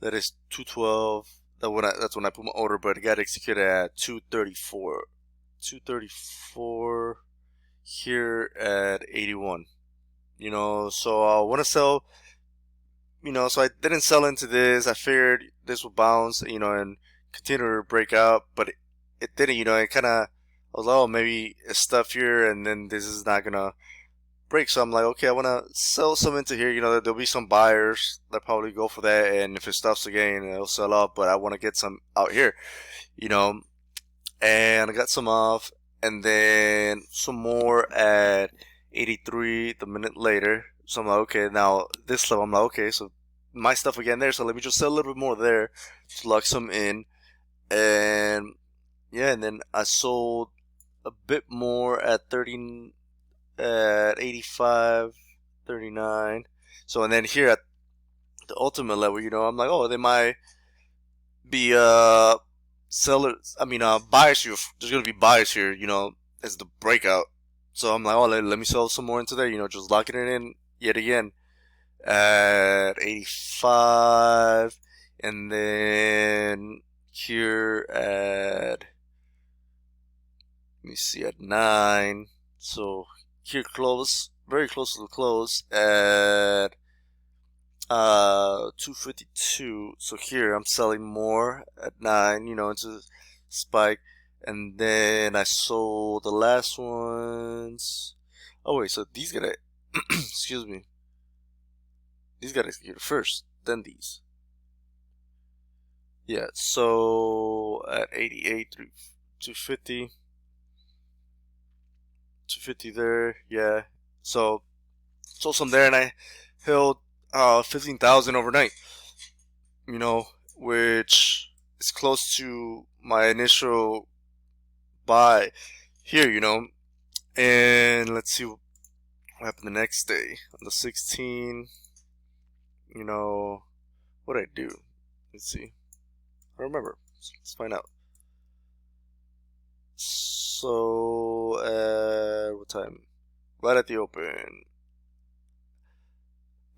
That is 212. That's when I put my order, but it got executed at 234. 234 here at 81. So I want to sell. So I didn't sell into this. I figured this would bounce, and continue to break out, but it didn't. It kind of. I was like, oh, maybe it's stuff here, and then this is not gonna break. So I'm like, okay, I want to sell some into here. There'll be some buyers that probably go for that, and if it stuffs again, it'll sell off. But I want to get some out here, and I got some off, and then some more at 83 the minute later. So I'm like, okay, now this level, I'm like, okay, so my stuff again there. So let me just sell a little bit more there to lock some in, and yeah, and then I sold a bit more at 30. At 85, 39. So, and then here at the ultimate level, I'm like, oh, they might be sellers. I mean, buyers here. There's gonna be buyers here, as the breakout. So I'm like, oh, let me sell some more into there, just locking it in yet again at 85, and then here at, let me see, at 9. So here close, very close to the close at 252. So here I'm selling more at 9, into spike, and then I sold the last ones. Oh wait, so these gotta excuse me, these gotta execute first, then these. Yeah, so at 88 through 250, 250 there, yeah. So sold some there, and I held 15,000 overnight, which is close to my initial buy here, and let's see what happened the next day on the 16th. What did I do? Let's see, I don't remember. Let's find out. So what time? Right at the open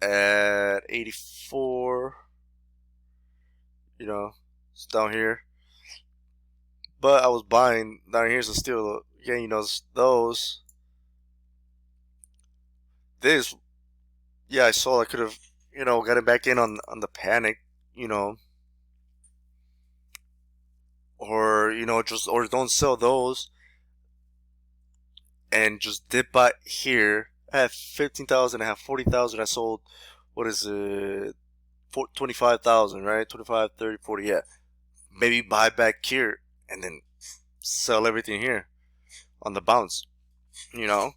at 84. It's down here. but I was buying down here, so still, yeah, you know, those. This, yeah, I saw I could have, you know, got it back in on the panic, you know, or you know, just or don't sell those and just dip by here. I have 15,000. I have 40,000. I sold, what is it, 25,000, right? 25, 30, 40. Yeah, maybe buy back here and then sell everything here on the bounce. You know,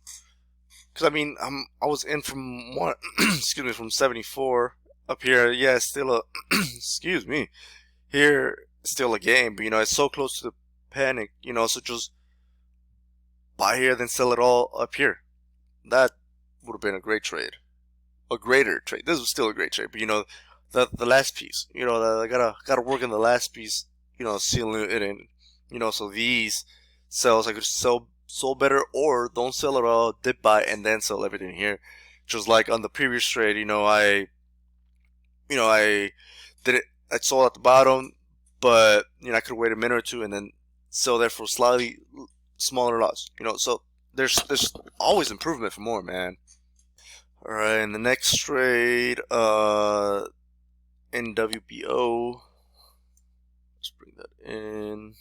because I mean, I was in from one, excuse me, from 74 up here. Yeah, it's still a, excuse me, here still a game, but you know, it's so close to the panic. You know, so just buy here, then sell it all up here. That would have been a great trade, a greater trade. This was still a great trade, but you know, the last piece. You know, I gotta work on the last piece. You know, sealing it in. You know, so these sells I could sell better, or don't sell it all, dip buy, and then sell everything here. Just like on the previous trade, I did it. I sold at the bottom, but you know, I could wait a minute or two and then sell there for slightly smaller loss. You know, so there's always improvement for more, man. All right, and the next trade, NWBO. Let's bring that in.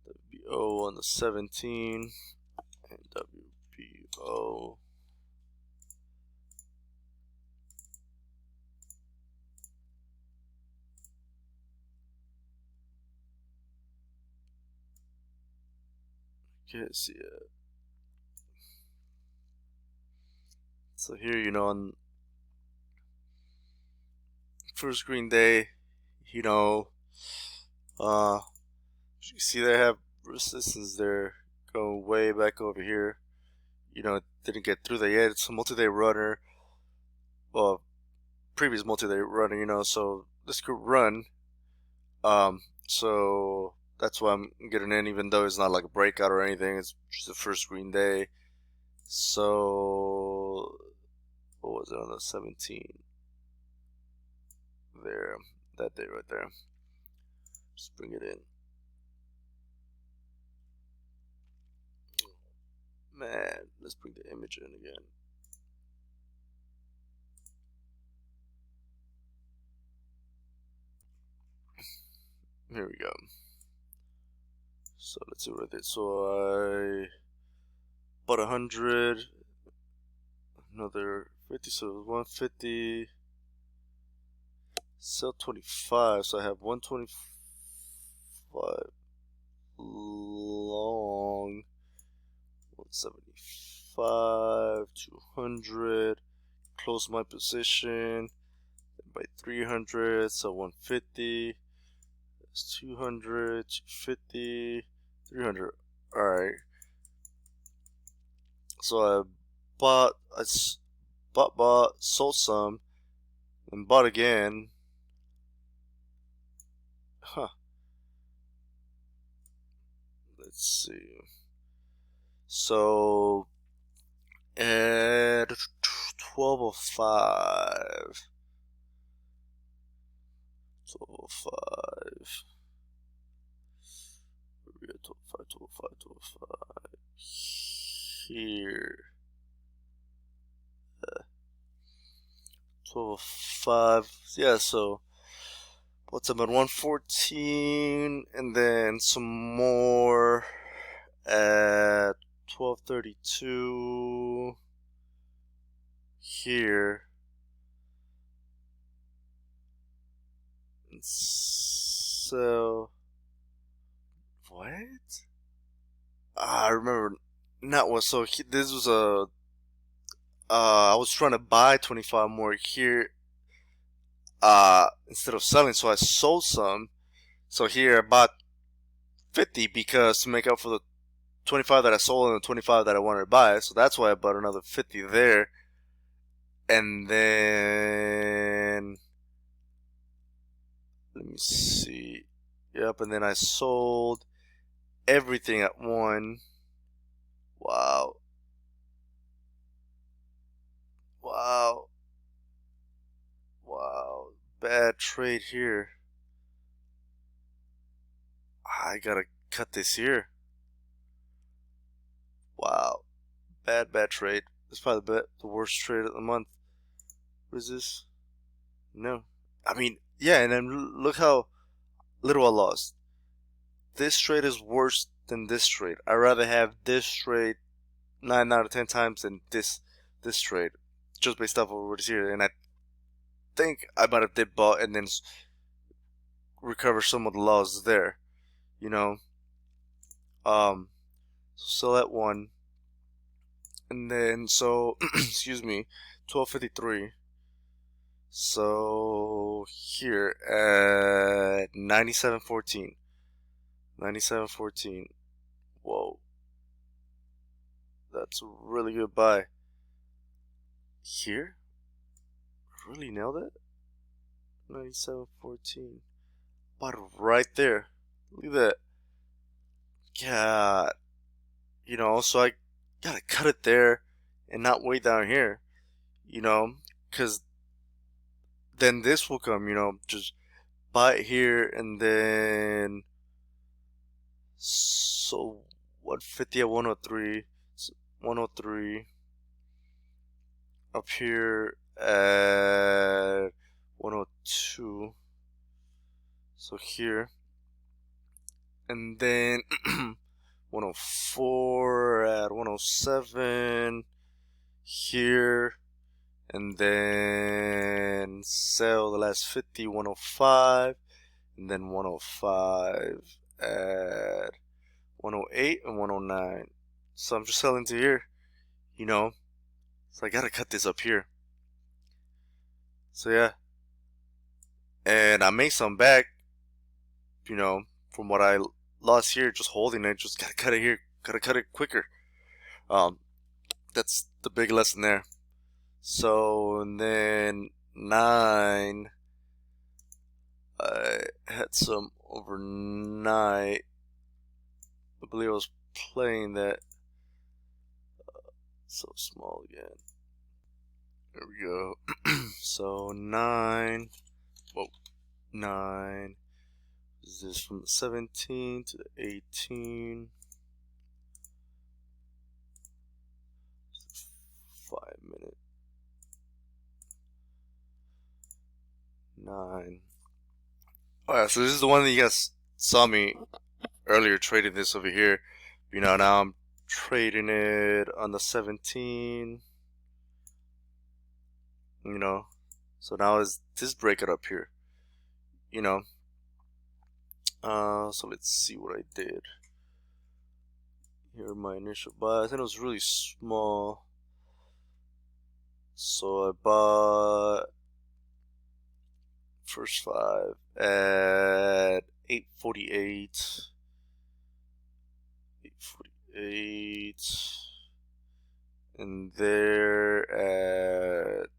WBO on the 17. NWBO. Can't see it. So here, you know, on first green day, you know, you see they have resistance there going way back over here. You know, it didn't get through there yet. It's a multi-day runner. Well, previous multi-day runner, you know, so this could run. So that's why I'm getting in, even though it's not like a breakout or anything. It's just the first green day. So what was it on the 17th? There, that day right there. Just bring it in. Man, let's bring the image in again. Here we go. So let's see what I did. So I bought 100, another 50, so 150. Sell 25, so I have 125 long, 175, 200. Close my position by 300, so 150. That's 200, 250, 300. All right. So I bought, sold some, and bought again. Huh. Let's see. So at 12:05. 12:05. We're at 12:05, 12:05, 12:05. Here. 12:05. Yeah, so what's up at 114, and then some more at 12:32 here. And so what? I remember not what. So this was a. I was trying to buy 25 more here. Instead of selling, so I sold some. So here I bought 50 because to make up for the 25 that I sold and the 25 that I wanted to buy. So that's why I bought another 50 there. And then let me see. Yep, and then I sold everything at one. Wow. Wow. Wow. Bad trade here. I cut this here. Wow, bad trade. It's probably the worst trade of the month. What is this? No, I mean, yeah, and then look how little I lost. This trade is worse than this trade. I'd rather have this trade 9 out of 10 times than this trade, just based off of what is here. And I think I might have did bought and then recover some of the losses there. You know, sell that one, and then so excuse me, 1253. So here at 97.14. 97.14. Whoa. That's a really good buy. Here? Really nailed it? 97.14. Bought it right there. Look at that. God. You know, so I gotta cut it there and not way down here. You know, because then this will come, you know, just buy it here and then so 150 at 103, 103 up here at 102, so here, and then 104 at 107 here, and then sell the last 50, 105, and then 105 at 108 and 109. So I'm just selling to here, you know. So I gotta cut this up here. So yeah. And I made some back, you know, from what I lost here, just holding it. Just gotta cut it here. Gotta cut it quicker. That's the big lesson there. So, and then 9, I had some overnight. I believe I was playing that. So small again. There we go. So 9. Whoa. 9. Is this from the 17 to the 18? 5-minute. 9. Alright, so this is the one that you guys saw me earlier trading this over here. You know, now I'm trading it on the 17. You know, so now is this breakout up here. You know, so let's see what I did. Here are my initial buys. I think it was really small. So I bought first 5 at 848. 848. And there at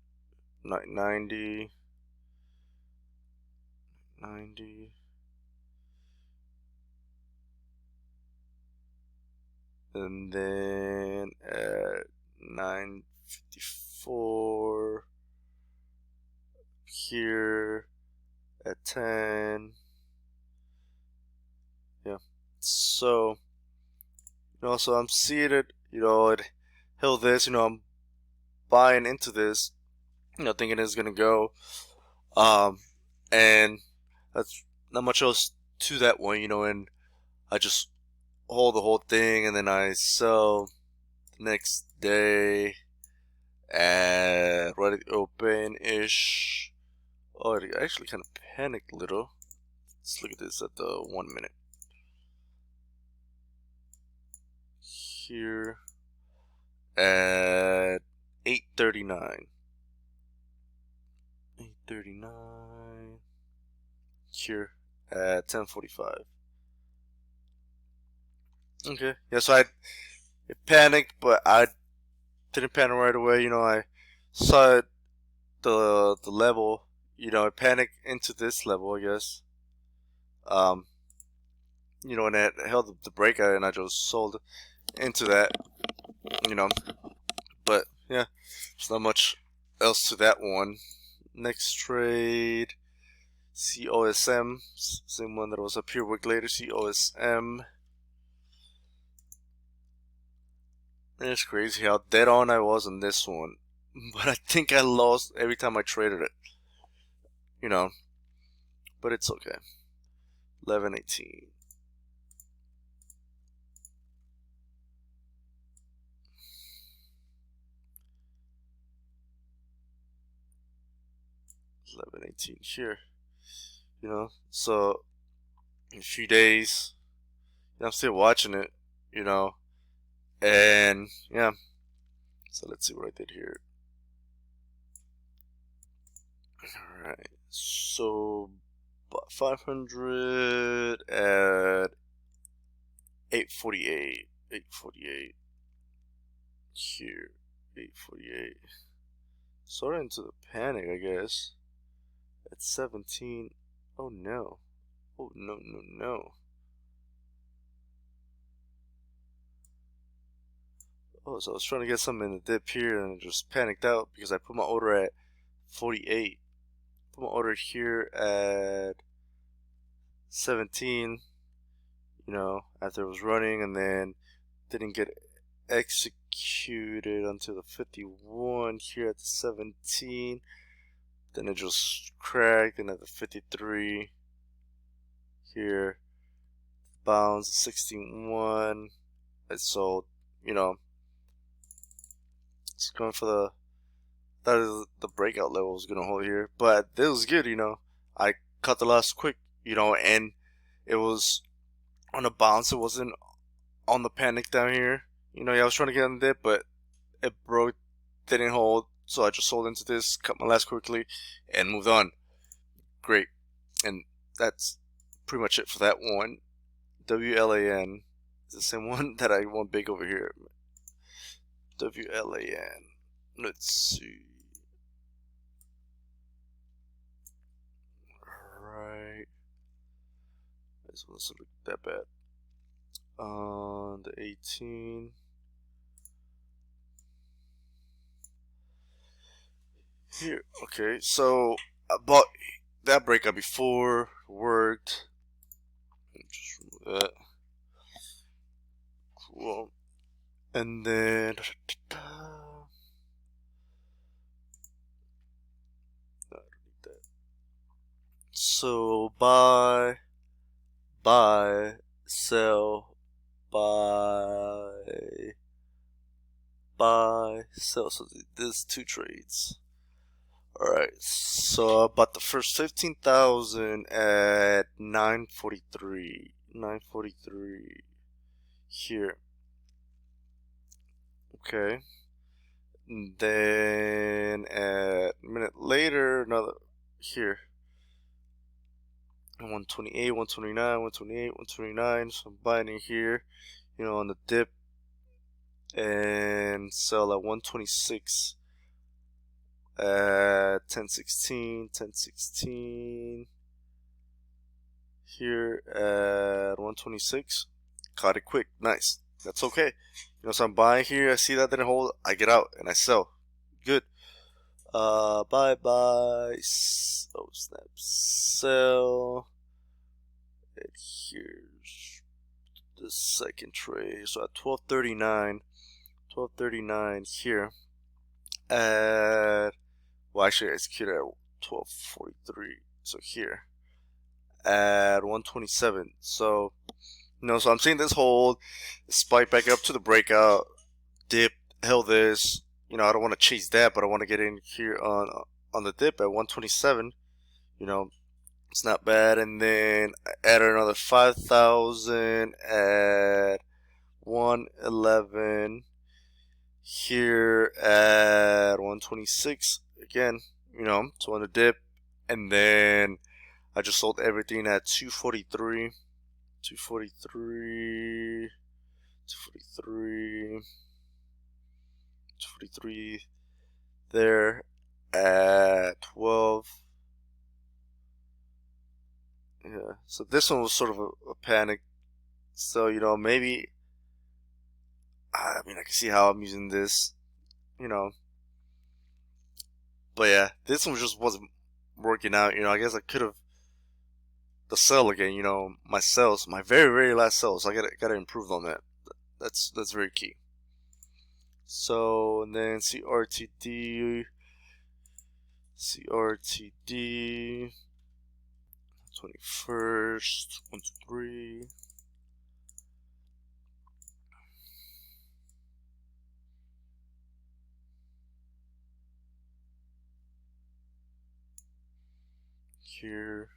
990. 90. And then at 954 here at 10. Yeah, so you know, so I'm seeing it, you know, it held this, you know, I'm buying into this, you know, thinking it's gonna go, and that's not much else to that one, you know, and I just hold the whole thing, and then I sell the next day at right at the open-ish. Oh, I actually kind of panicked a little. Let's look at this at the 1 minute. Here at 8:39. 8:39. Here at 10:45. Okay, yeah, so I panicked, but I didn't panic right away. You know, I saw it, the level. You know, I panicked into this level, I guess. You know, and it held the breakout, and I just sold into that. You know, but yeah, there's not much else to that one. Next trade, COSM, same one that was up here a week later. COSM. It's crazy how dead on I was on this one. But I think I lost every time I traded it. You know, but it's okay. 11.18. Here. So in a few days, I'm still watching it, you know, and yeah. So let's see what I did here. Alright, so 500 at 848. 848 here. 848. Sort of into the panic, I guess. At 17. Oh no. Oh no, no, no. Oh, so I was trying to get something in the dip here and just panicked out because I put my order at 48. Put my order here at 17, after it was running, and then didn't get executed until the 51 here at the 17. Then it just cracked, and at the 53 here, bounce 61. And so, it's going for the, that is the breakout level was gonna hold here, but this was good. I cut the loss quick, and it was on a bounce. It wasn't on the panic down here. I was trying to get in the dip, but it broke, didn't hold, so I just sold into this, cut my loss quickly, and moved on. Great, and that's pretty much it for that one. WLAN is the same one that I want big over here. WLAN. Let's see. Alright. This one doesn't look that bad. On the 18. Here, okay, so I bought that breakout before, worked. Just remove that. Cool. And then I don't need that. So buy, sell, buy, sell. So there's two trades. Alright, so I bought the first 15,000 at 943. 943 here. Okay. And then a minute later, another here. 128, 129, 128, 129. So I'm buying it here, on the dip, and sell at 126 at 1016, 1016 here at 126. Caught it quick, nice. That's okay. So I'm buying here. I see that didn't hold. I get out and I sell. Good. Bye. Oh snap. Sell. And here's the second trade. So at 1239 here. At actually I executed at 1243. So here at 127. So so I'm seeing this hold, spike back up to the breakout, dip, held this. I don't want to chase that, but I want to get in here on the dip at 127. It's not bad. And then I added another 5,000 at 111 here at 126 again. So on the dip, and then I just sold everything at 243. 243 there at 12. Yeah, so this one was sort of a panic. So, maybe, I can see how I'm using this, but yeah, this one just wasn't working out. I guess I could have the sell again, my sales, my very, very last sales. I gotta improve on that. That's very key. So, and then CRTD 21st, 1, 2, 3. Here,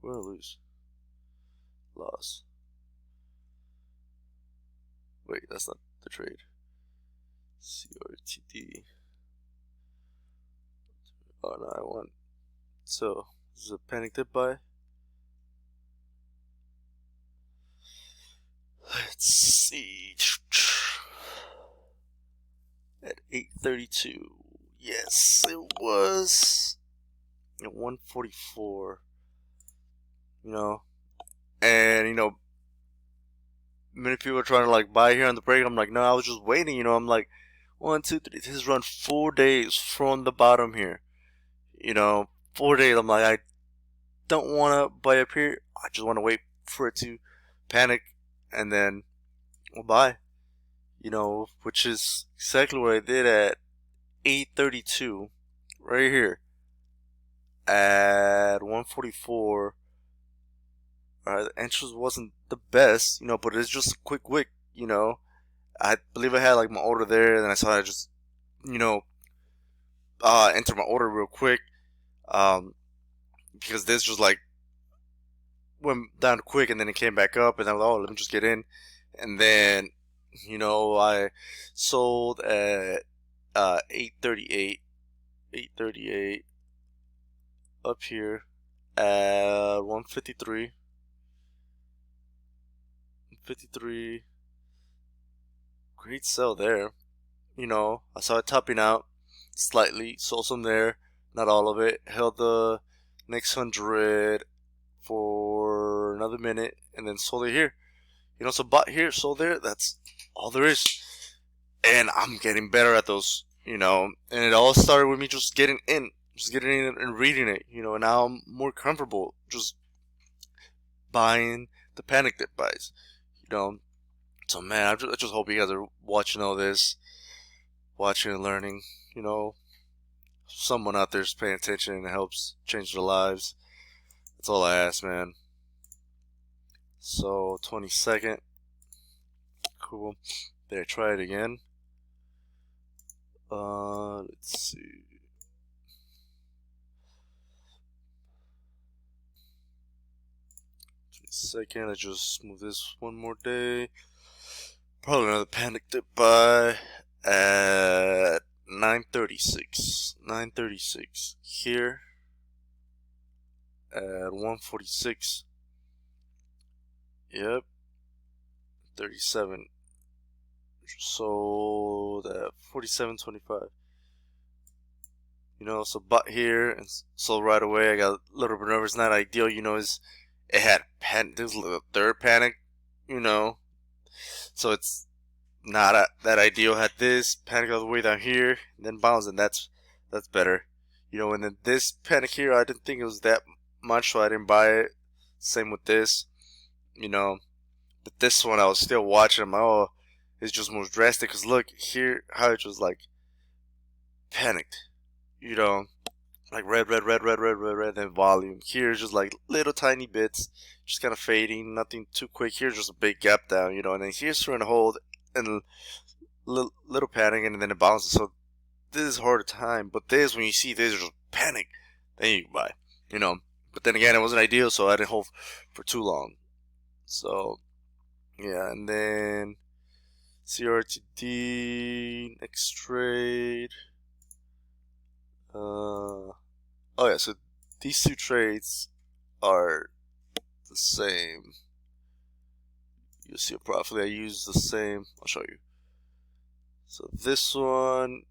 win or lose? Loss. Wait, that's not the trade. CRTD. Oh no, I won. So, this is a panic dip buy. Let's see. At 8:32. Yes, it was at 144. You know, and many people are trying to like buy here on the break. I'm like, no, I was just waiting. I'm like, 1, 2, 3. This has run 4 days from the bottom here. 4 days. I'm like, I don't want to buy up here. I just want to wait for it to panic, and then we'll buy. Which is exactly what I did at 8:32, right here at 144. The entrance wasn't the best, but it's just a quick wick. I believe I had like my order there, and then I saw I just, you know, enter my order real quick, because this just like went down quick, and then it came back up, and I was like, oh, let me just get in, and then, I sold at 8:38, 8:38 up here at 153. 53. Great sell there. I saw it topping out slightly, sold some there, not all of it. Held the next 100 for another minute, and then sold it here. So bought here, sold there. That's all there is. And I'm getting better at those. And it all started with me just getting in and reading it. And now I'm more comfortable just buying the panic dip buys. So man, I just hope you guys are watching all this, watching and learning. Someone out there is paying attention and it helps change their lives. That's all I ask, man. So 22nd, cool. There, try it again. Let's see. Second, I just move this one more day. Probably another panic dip buy at 9:36. 9:36 here at 146. Yep. 37. Sold at 47.25. So bought here and sold right away. I got a little bit nervous. Not ideal. It had this was the third panic. So it's not that ideal. Had this panic all the way down here, and then bounce, and that's better. And then this panic here, I didn't think it was that much, so I didn't buy it. Same with this, but this one I was still watching. I'm like, oh, it's just more drastic. Cause look here, how it was like panicked, like red, then volume. Here's just like little tiny bits, just kind of fading, nothing too quick. Here's just a big gap down, and then here's trying to hold and little panic, and then it bounces. So this is harder time, but this, when you see this, just panic, then you buy, But then again, it wasn't ideal, so I didn't hold for too long. So yeah, and then CRTD next trade. Oh yeah, so these two trades are the same. You'll see it properly. I use the same. I'll show you. So this one,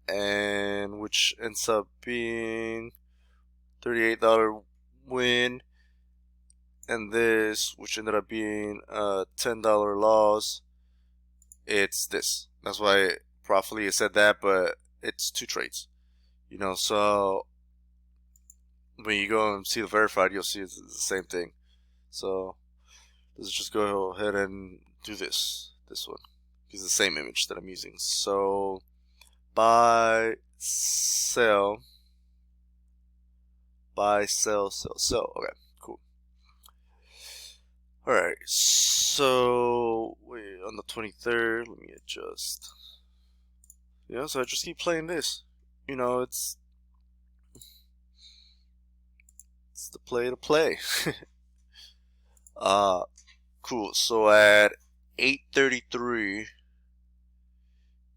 and which ends up being $38 win, and this, which ended up being a $10 loss. It's this. That's why properly it said that, but it's two trades. So when you go and see the verified, you'll see it's the same thing. So let's just go ahead and do this one. It's the same image that I'm using. So buy, sell, buy, sell, sell, sell. Okay, cool. Alright, so wait, on the 23rd, let me adjust. Yeah, so I just keep playing this. You know, it's the play to play. Cool. So at 8:33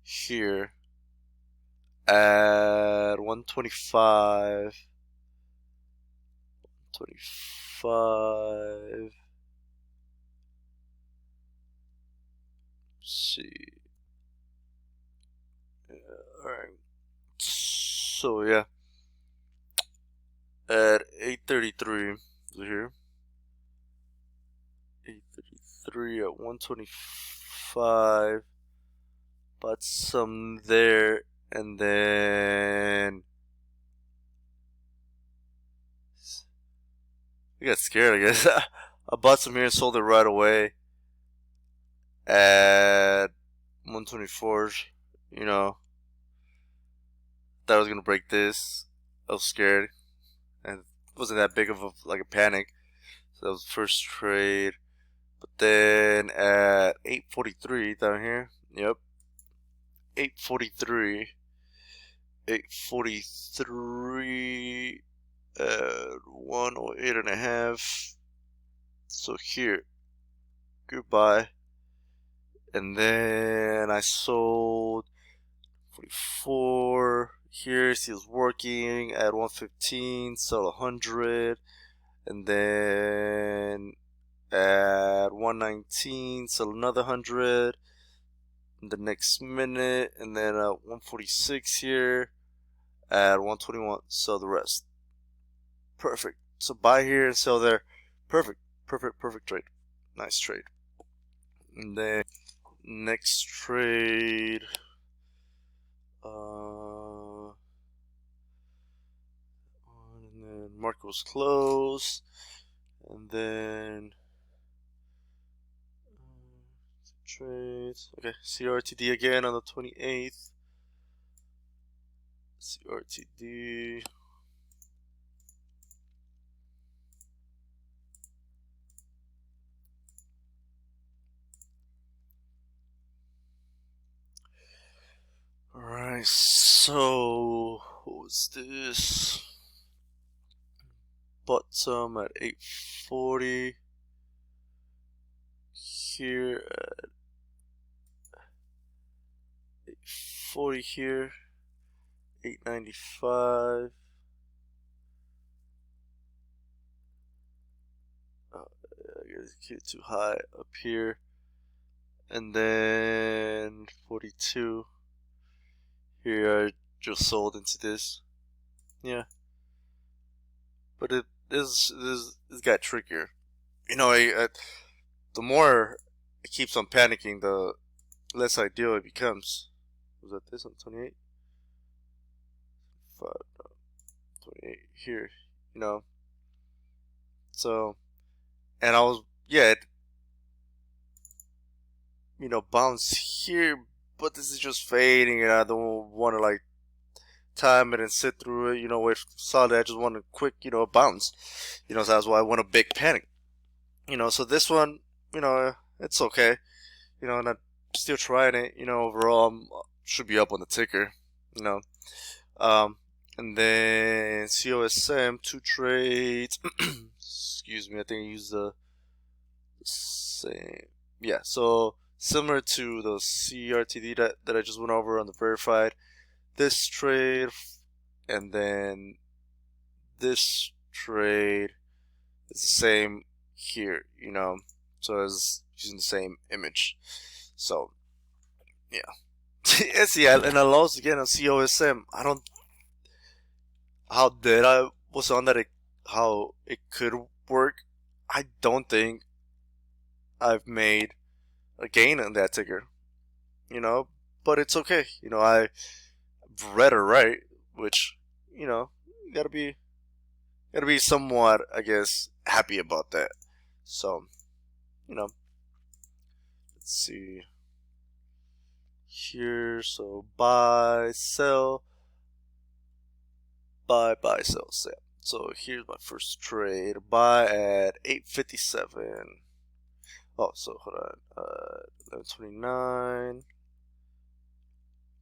here, at 125, 25. See. All right. So yeah, at 8:33 here. 8:33 at 125. Bought some there, and then I got scared, I guess. I bought some here and sold it right away at 124. You know, thought I was gonna break this. I was scared, and it wasn't that big of a panic. So that was the first trade. But then at 8:43 down here, yep, 8:43, 8:43 at 108.5. So here, goodbye. And then I sold 44 here. See, it's working at 115, sell 100, and then at 119, sell another 100 in the next minute, and then at 146 here, at 121, sell the rest. Perfect. So buy here and sell there. Perfect, perfect, perfect trade. Nice trade. And then next trade. And then market was closed, and then trades. Okay, CRTD again on the 28th. CRTD. Alright, so what was this? Bought some at 8:40. Here at 8:40 here. 8.95. I guess get too high up here. And then 42. Here I just sold into this. Yeah. But this got trickier. You know, the more it keeps on panicking, the less ideal it becomes. Was that this on 28? 5, no, 28 here. You know. So, and I was, yeah, bounce here, but this is just fading, and I don't want to like time it and sit through it, wait for solid. I just want a quick, bounce, so that's why I want a big panic, so this one, it's okay, and I'm still trying it, overall should be up on the ticker, and then COSM, 2 trades, excuse me, I think I used the same, yeah, so similar to the CRTD that I just went over on the verified. This trade, and then this trade is the same here, so it's using the same image. So, yeah. See, and I lost again on COSM. I don't, how did I was on that, how it could work. I don't think I've made a gain on that ticker, but it's okay. I read or right, which, gotta be somewhat, I guess, happy about that. So, let's see. here. So buy, sell, buy, sell, sell. So here's my first trade. Buy at 857. Oh, so hold on. 1129.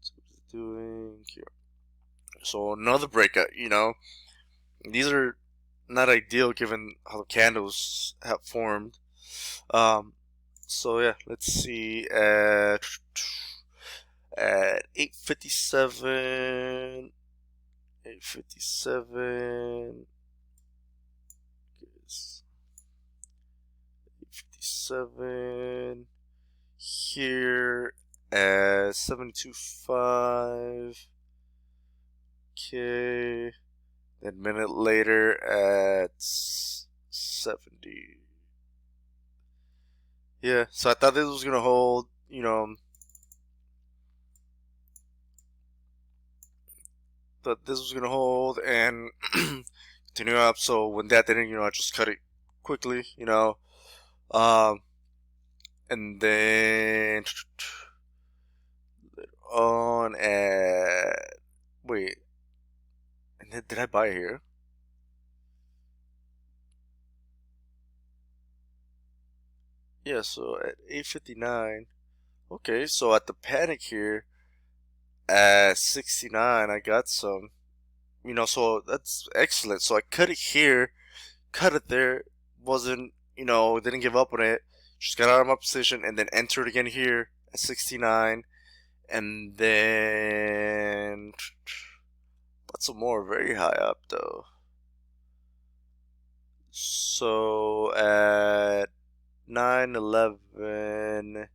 So what's it doing here? So another breakout. These are not ideal given how the candles have formed. So yeah, let's see at 857. 857. 857. Here at 725. Okay. Then a minute later at 70. Yeah, so I thought this was gonna hold, that this was gonna hold and continue up. So when that didn't, I just cut it quickly, um, and then later on at wait, and then did I buy here? Yeah, so at 859. Okay, so at the panic here at 69, I got some. So that's excellent. So I cut it here, cut it there, wasn't, didn't give up on it. Just got out of my position and then entered again here at 69. And then bought some more very high up though. So at 911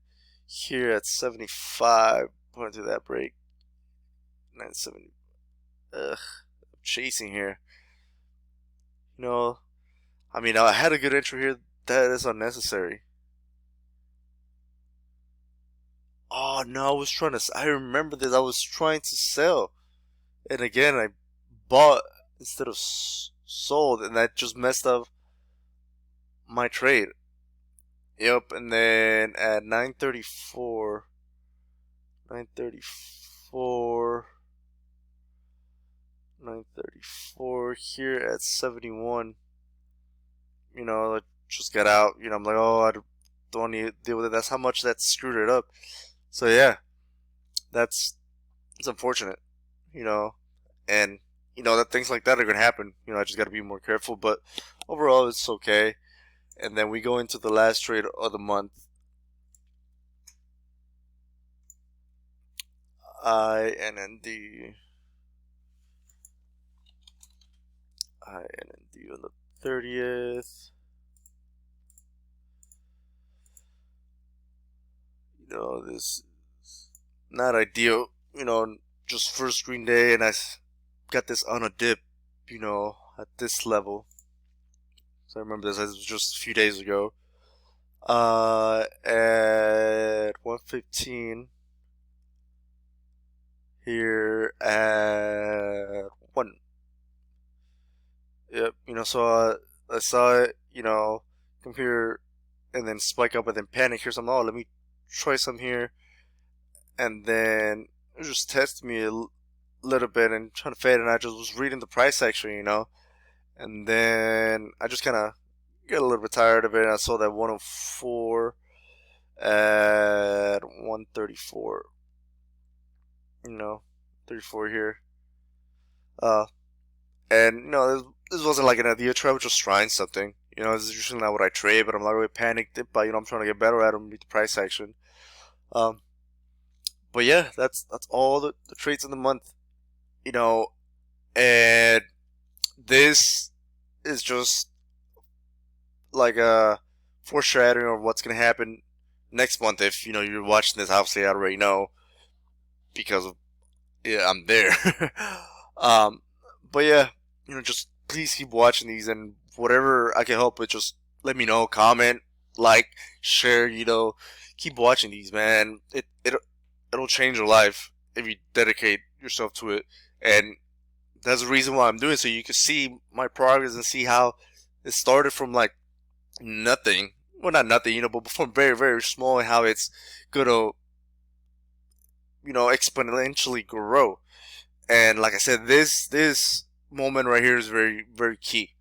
here at 75, going through that break. 970. Ugh, I'm chasing here. I had a good entry here. That is unnecessary. Oh no, I remember this. I was trying to sell. And again, I bought instead of sold, and that just messed up my trade. Yep, and then at 934, 934, 934 here at 71. I just got out. I'm like, oh, I don't need to deal with it. That's how much that screwed it up. So yeah, it's unfortunate, and that things like that are gonna happen. I just got to be more careful. But overall, it's okay. And then we go into the last trade of the month. INND on the 30th. This is not ideal. Just first green day, and I got this on a dip. At this level. So I remember this. This was just a few days ago. At 115 here at 1. Yep. So I saw it. Come here and then spike up and then panic here. So I'm like, oh, let me try some here, and then it just tested me a little bit and trying to fade, and I just was reading the price action, and then I just kind of get a little bit tired of it. And I saw that 104 at 134, 34 here, and this wasn't like an idea trade. I was just trying something. This is usually not what I trade, but I'm not really panicked, but I'm trying to get better at them, read the price action. But yeah, that's all the trades in the month, and this is just like a foreshadowing of what's gonna happen next month. If you're watching this, obviously I already know because I'm there. um, but yeah, just please keep watching these, and whatever I can help with, just let me know, comment, like, share. Keep watching these, man. It'll change your life if you dedicate yourself to it, and that's the reason why I'm doing it, so you can see my progress and see how it started from like nothing. Well, not nothing, but from very, very small, and how it's gonna exponentially grow. And like I said, this moment right here is very very key.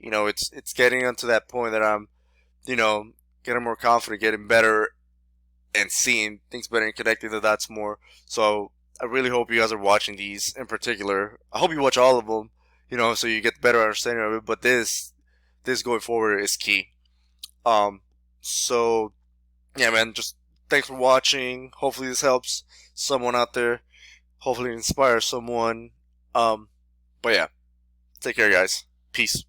It's getting onto that point that I'm you know getting more confident, getting better, and seeing things better and connecting the dots more. So I really hope you guys are watching these in particular. I hope you watch all of them, so you get better understanding of it. But this going forward is key. Um, so yeah, man, just thanks for watching. Hopefully this helps someone out there. Hopefully it inspires someone. But yeah, take care, guys. Peace.